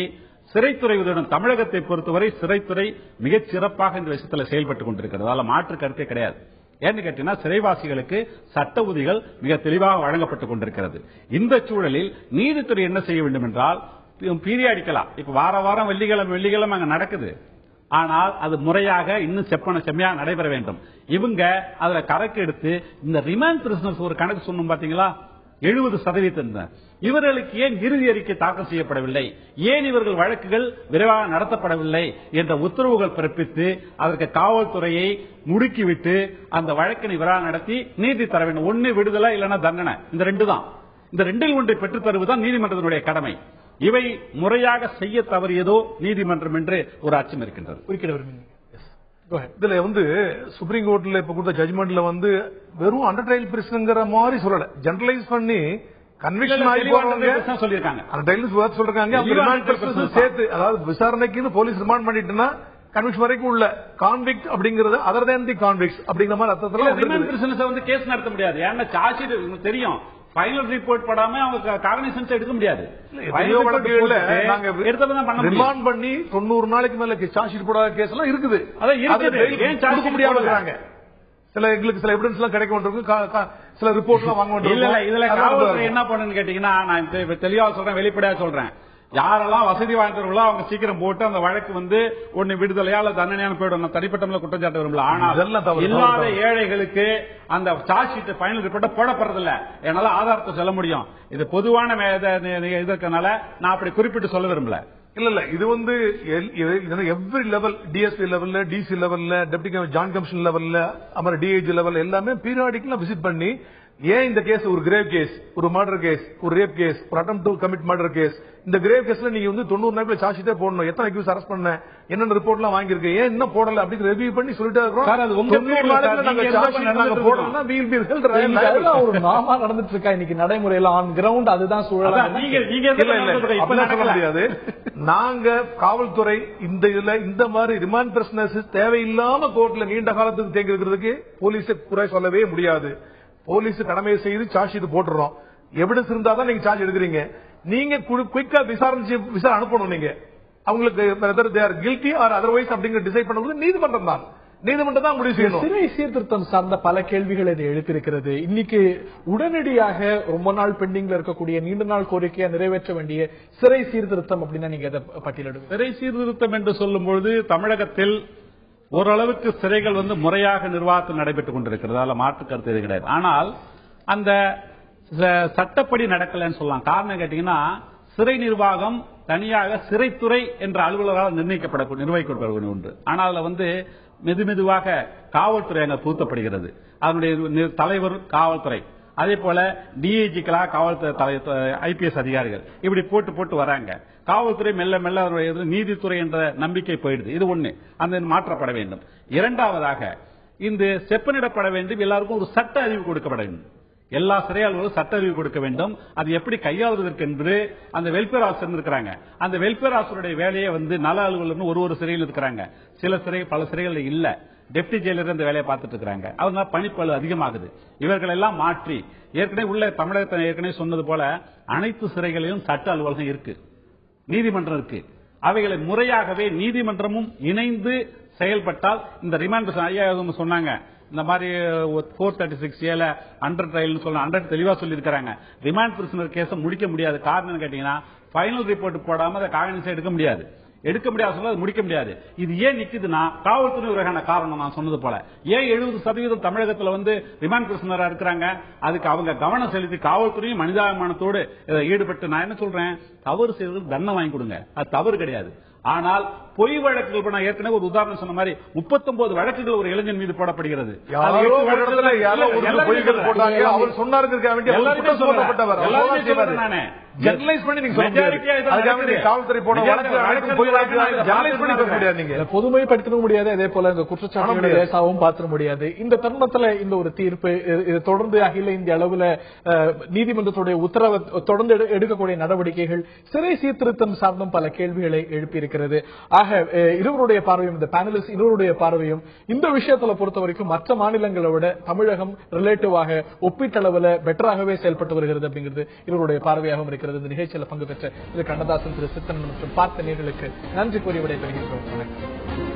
சிறைத்துறை உதவியுடன் தமிழகத்தை பொறுத்தவரை சிறைத்துறை மிகச் சிறப்பாக இந்த விஷயத்தில் செயல்பட்டுக் கொண்டிருக்கிறது. அதில் மாற்று கருத்தே கிடையாது. ஏன்னு கேட்டீங்கன்னா, சிறைவாசிகளுக்கு சட்ட உதவிகள் மிக தெளிவாக வழங்கப்பட்டுக் கொண்டிருக்கிறது. இந்த சூழலில் நீதித்துறை என்ன செய்ய வேண்டும் என்றால், பீரியாடிக்கலா இப்ப வார வாரம் வெள்ளிக்கிழமை அங்க நடக்குது. ஆனால் அது முறையாக இன்னும் செம்மையா நடைபெற வேண்டும். இவங்க அதுல கணக்கு எடுத்து இந்த ரிமாண்ட் பிரிசனர்ஸ் ஒரு கணக்கு சொன்னோம் பாத்தீங்களா, 70%. இவர்களுக்கு ஏன் இறுதி அறிக்கை தாக்கல் செய்யப்படவில்லை, ஏன் இவர்கள் வழக்குகள் விரைவாக நடத்தப்படவில்லை என்ற உத்தரவுகள் பிறப்பித்து அதற்கு காவல்துறையை முடுக்கிவிட்டு அந்த வழக்கினை விரைவாக நடத்தி நீதி தர வேண்டும். ஒன்னு விடுதலை, இல்லைன்னா தண்டனை. இந்த 2 தான். இந்த 2ல் ஒன்றை பெற்றுத் தருவதுதான் நீதிமன்றத்தினுடைய கடமை. இவை முறையாக செய்ய தவறியதோ நீதிமன்றம் என்று ஒரு அச்சம் இருக்கின்றது. இதுல சுப்ரீம் கோர்ட்ல இப்ப கொடுத்த ஜட்ஜ்மெண்ட்ல வெறும் அண்டர் ட்ரையல் பிரிசன்ங்கிற மாதிரி சொல்லல, ஜெனரலைஸ் பண்ணி கன்விக்ஷன் ஆகி போறவங்க சொல்லிருக்காங்க. சேர்த்து, அதாவது விசாரணைக்கு போலீஸ் ரிமாண்ட் பண்ணிட்டுனா கன்விக்ஷன் வரைக்கும் உள்ள கான்விக்ட் அப்படிங்கறது அதர் தேன் தி கான்விக்ட்ஸ் அப்படிங்கிற மாதிரி அர்த்தத்துல கேஸ் நடத்த முடியாது. ஏன்னா சார்ஜ் ஷீட் தெரியும், ஃபைனல் ரிப்போர்ட் படாம அவங்க காக்னிசன்ஸ் எடுக்க முடியாது. ரிமாண்ட் பண்ணி 90 நாளைக்கு மேல சார்ஜ் ஷீட் போடாத கேஸ் எல்லாம் இருக்குது. கொடுக்க முடியாம இருக்காங்க. சில எவிடன்ஸ் எல்லாம் கிடைக்க வேண்டியிருக்கும், சில ரிப்போர்ட் எல்லாம் வாங்க வேண்டியிருக்கும். இதுல காவல்துறை என்ன பண்ணுன்னு கேட்டீங்கன்னா, நான் தெளிவா சொல்றேன், வெளிப்படையா சொல்றேன், யாரெல்லாம் வசதி வாய்ந்தவர்களோ அவங்க சீக்கிரம் போட்டு அந்த வழக்கு ஒன்னு விடுதலையா அல்ல தண்டனையான போயிடும். தனிப்பட்ட குற்றச்சாட்டு வரும்ல. ஆனால் இல்லாத ஏழைகளுக்கு அந்த சார்ஜ் ஷீட் ஃபைனல் ரிப்போர்ட் போடப்படுறதில்ல. என்னால ஆதாரத்தை சொல்ல முடியும். இது பொதுவான இதற்கனால நான் அப்படி குறிப்பிட்டு சொல்ல விரும்பல. இல்ல இது எவ்ரி லெவல், டிஎஸ்பி லெவல்ல, டிசி லெவல்ல, டெப்டி ஜாயின்ட் கமிஷன் லெவல்ல, அப்புறம் டிஐஜி லெவல் எல்லாமே பீரியாடிக்கலா விசிட் பண்ணி, ஏன் இந்த கேஸ் ஒரு கிரேவ் கேஸ், ஒரு மர்டர் கேஸ், ஒரு ரேப் கேஸ், ஒரு attempt to commit murder case, இந்த கிரேவ் கேஸ்ல நீங்க 90 நாட்கள் சார்ஜ் ஷீட்டே போடணும், எத்தனை அக்யூஸ் அரெஸ்ட் பண்ண, என்னென்ன ரிப்போர்ட் எல்லாம் வாங்கியிருக்கு, ஏன் இன்னும் போடல அப்படின்னு ரிவ்யூ பண்ணி சொல்லிட்டே இருக்கோம். ஒரு நாமா நடந்துட்டு இருக்கா இன்னைக்கு நடைமுறையில ஆன் கிரவுண்ட், அதுதான் சூழல். முடியாது. நாங்க காவல்துறை இந்த மாதிரி ரிமாண்ட் பிரிசனர்ஸ் தேவையில்லாம கோர்ட்ல நீண்ட காலத்துக்கு தேங்கி இருக்கிறதுக்கு போலீஸை குறை சொல்லவே முடியாது. போலீஸ் கடமையை செய்து சார்ஜ் ஷீட் போட்டுறோம். எவிடன்ஸ் இருந்தா தான் நீங்க சார்ஜ் எடுக்கிறீங்க. நீங்க குயிக்கா விசாரணை அனுப்பணும். நீங்க அவங்களுக்கு கில்ட்டி ஆர் அதர்வைஸ் அப்படிங்கிற டிசைட் பண்ணுவது நீதிமன்றம் தான். நீதிமன்றம் தான் முடிவு செய்யணும். சிறை சீர்திருத்தம் சார்ந்த பல கேள்விகள் இது எழுப்பியிருக்கிறது. இன்னைக்கு உடனடியாக ரொம்ப நாள் பெண்டிங்ல இருக்கக்கூடிய நீண்ட நாள் கோரிக்கையை நிறைவேற்ற வேண்டிய சிறை சீர்திருத்தம் அப்படின்னா நீங்க எதை பட்டியலிடுங்க? சிறை சீர்திருத்தம் என்று சொல்லும்போது தமிழகத்தில் ஓரளவுக்கு சிறைகள் முறையாக நிர்வாகத்தில் நடைபெற்றுக் கொண்டிருக்கிறது. அதில் மாற்று கருத்து எது கிடையாது. ஆனால் அந்த சட்டப்படி நடக்கலன்னு சொல்லலாம். காரணம் கேட்டீங்கன்னா, சிறை நிர்வாகம் தனியாக சிறைத்துறை என்ற அலுவலரால் நிர்வகிக்கப்படக்கூடிய ஒன்று. ஆனால் அதுல மெதுமெதுவாக காவல்துறை அங்க பூத்தப்படுகிறது. அதனுடைய தலைவர் காவல்துறை, அதே போல டிஐஜிக்களா காவல்துறை ஐபிஎஸ் அதிகாரிகள் இப்படி போட்டு வராங்க. காவல்துறை மெல்ல மெல்ல நீதித்துறை என்ற நம்பிக்கை போயிடுது. இது ஒண்ணு, அந்த மாற்றப்பட வேண்டும். இரண்டாவதாக இந்த செப்பனிடப்பட வேண்டும். எல்லாருக்கும் ஒரு சட்ட அறிவு கொடுக்கப்பட வேண்டும். எல்லா சிறையாளர்களும் சட்ட அறிவு கொடுக்க வேண்டும். அது எப்படி கையாளுவதற்கு என்று அந்த வெல்பேர் ஆஃபீஸர் இருக்கிறாங்க. அந்த வெல்பேர் ஆஃபீஸருடைய வேலையை நல அலுவலர் ஒரு சிறையில் இருக்கிறாங்க. பல சிறைகள் இல்ல, டெப்டி ஜெயிலர் இந்த வேலையை பார்த்துட்டு இருக்காங்க. அதனால பணிப்பளு அதிகமாகுது. இவர்கள் எல்லாம் மாற்றி ஏற்கனவே உள்ள தமிழகத்தை ஏற்கனவே சொன்னது போல அனைத்து சிறைகளிலும் சட்ட அலுவலகம் இருக்கு, நீதிமன்றம் இருக்கு. அவைகளை முறையாகவே நீதிமன்றமும் இணைந்து செயல்பட்டால் இந்த ரிமாண்ட் ஐயா சொன்னாங்க. இந்த மாதிரி 436 அண்டர் ட்ரையல் சொல்ல 100 தெளிவா சொல்லி இருக்காங்க. ரிமாண்ட் பிரிசனர் கேஸை முடிக்க முடியாது. காரணம் கேட்டீங்கன்னா, ஃபைனல் ரிப்போர்ட் போடாம அதை காகிதம் எடுக்க முடியாது சொல்ல முடிக்க முடியாது. இது ஏன் நிக்குதுன்னா காவல்துறை ஒரு காரணம். நான் சொன்னது போல ஏன் 70% தமிழகத்தில் ரிமாண்ட் பிரிசனரா இருக்கிறாங்க. அதுக்கு அவங்க கவனம் செலுத்தி காவல்துறையும் மனிதாபிமானத்தோடு ஈடுபட்டு, நான் என்ன சொல்றேன், தவறு செய்வதற்கு தண்டனை வாங்கி கொடுங்க, அது தவறு கிடையாது. ஆனால் பொய் வழக்குகள் நான் ஏற்கனவே ஒரு உதாரணம் சொன்ன மாதிரி 39 வழக்குகள் ஒரு இளைஞன் மீது போடப்படுகிறது. அவர் சொன்னாருங்க நானே ஜெனரலைஸ் பண்ணி நீங்க காவல்துறை போட பொதுமைப்படுத்த முடியாது. அதே போல இந்த குற்றச்சாட்டுகளை லேசாவும் பார்த்திட முடியாது. இந்த தருணத்துல இந்த ஒரு தீர்ப்பு தொடர்ந்து அகில இந்திய அளவுல நீதிமன்றத்துடைய உத்தரவை தொடர்ந்து எடுக்கக்கூடிய நடவடிக்கைகள் சிறை சீர்திருத்தம் சார்ந்தும் பல கேள்விகளை எழுப்பியிருக்கிறது. ஆக இருவருடைய பார்வையும் இந்த பேனலிஸ்ட் இருவருடைய பார்வையும் இந்த விஷயத்துல பொறுத்த வரைக்கும் மற்ற மாநிலங்களை விட தமிழகம் ரிலேட்டிவாக ஒப்பீட்டளவுல பெட்டராகவே செயல்பட்டு வருகிறது அப்படிங்கிறது இருவருடைய பார்வையாகவும் இருக்கிறது. இந்த நிகழ்ச்சியில் பங்கு பெற்ற திரு கண்ணதாசன், திரு சித்தன் மற்றும் பார்த்த நேர்களுக்கு நன்றி கூறி விடைபெறுகின்றோம்.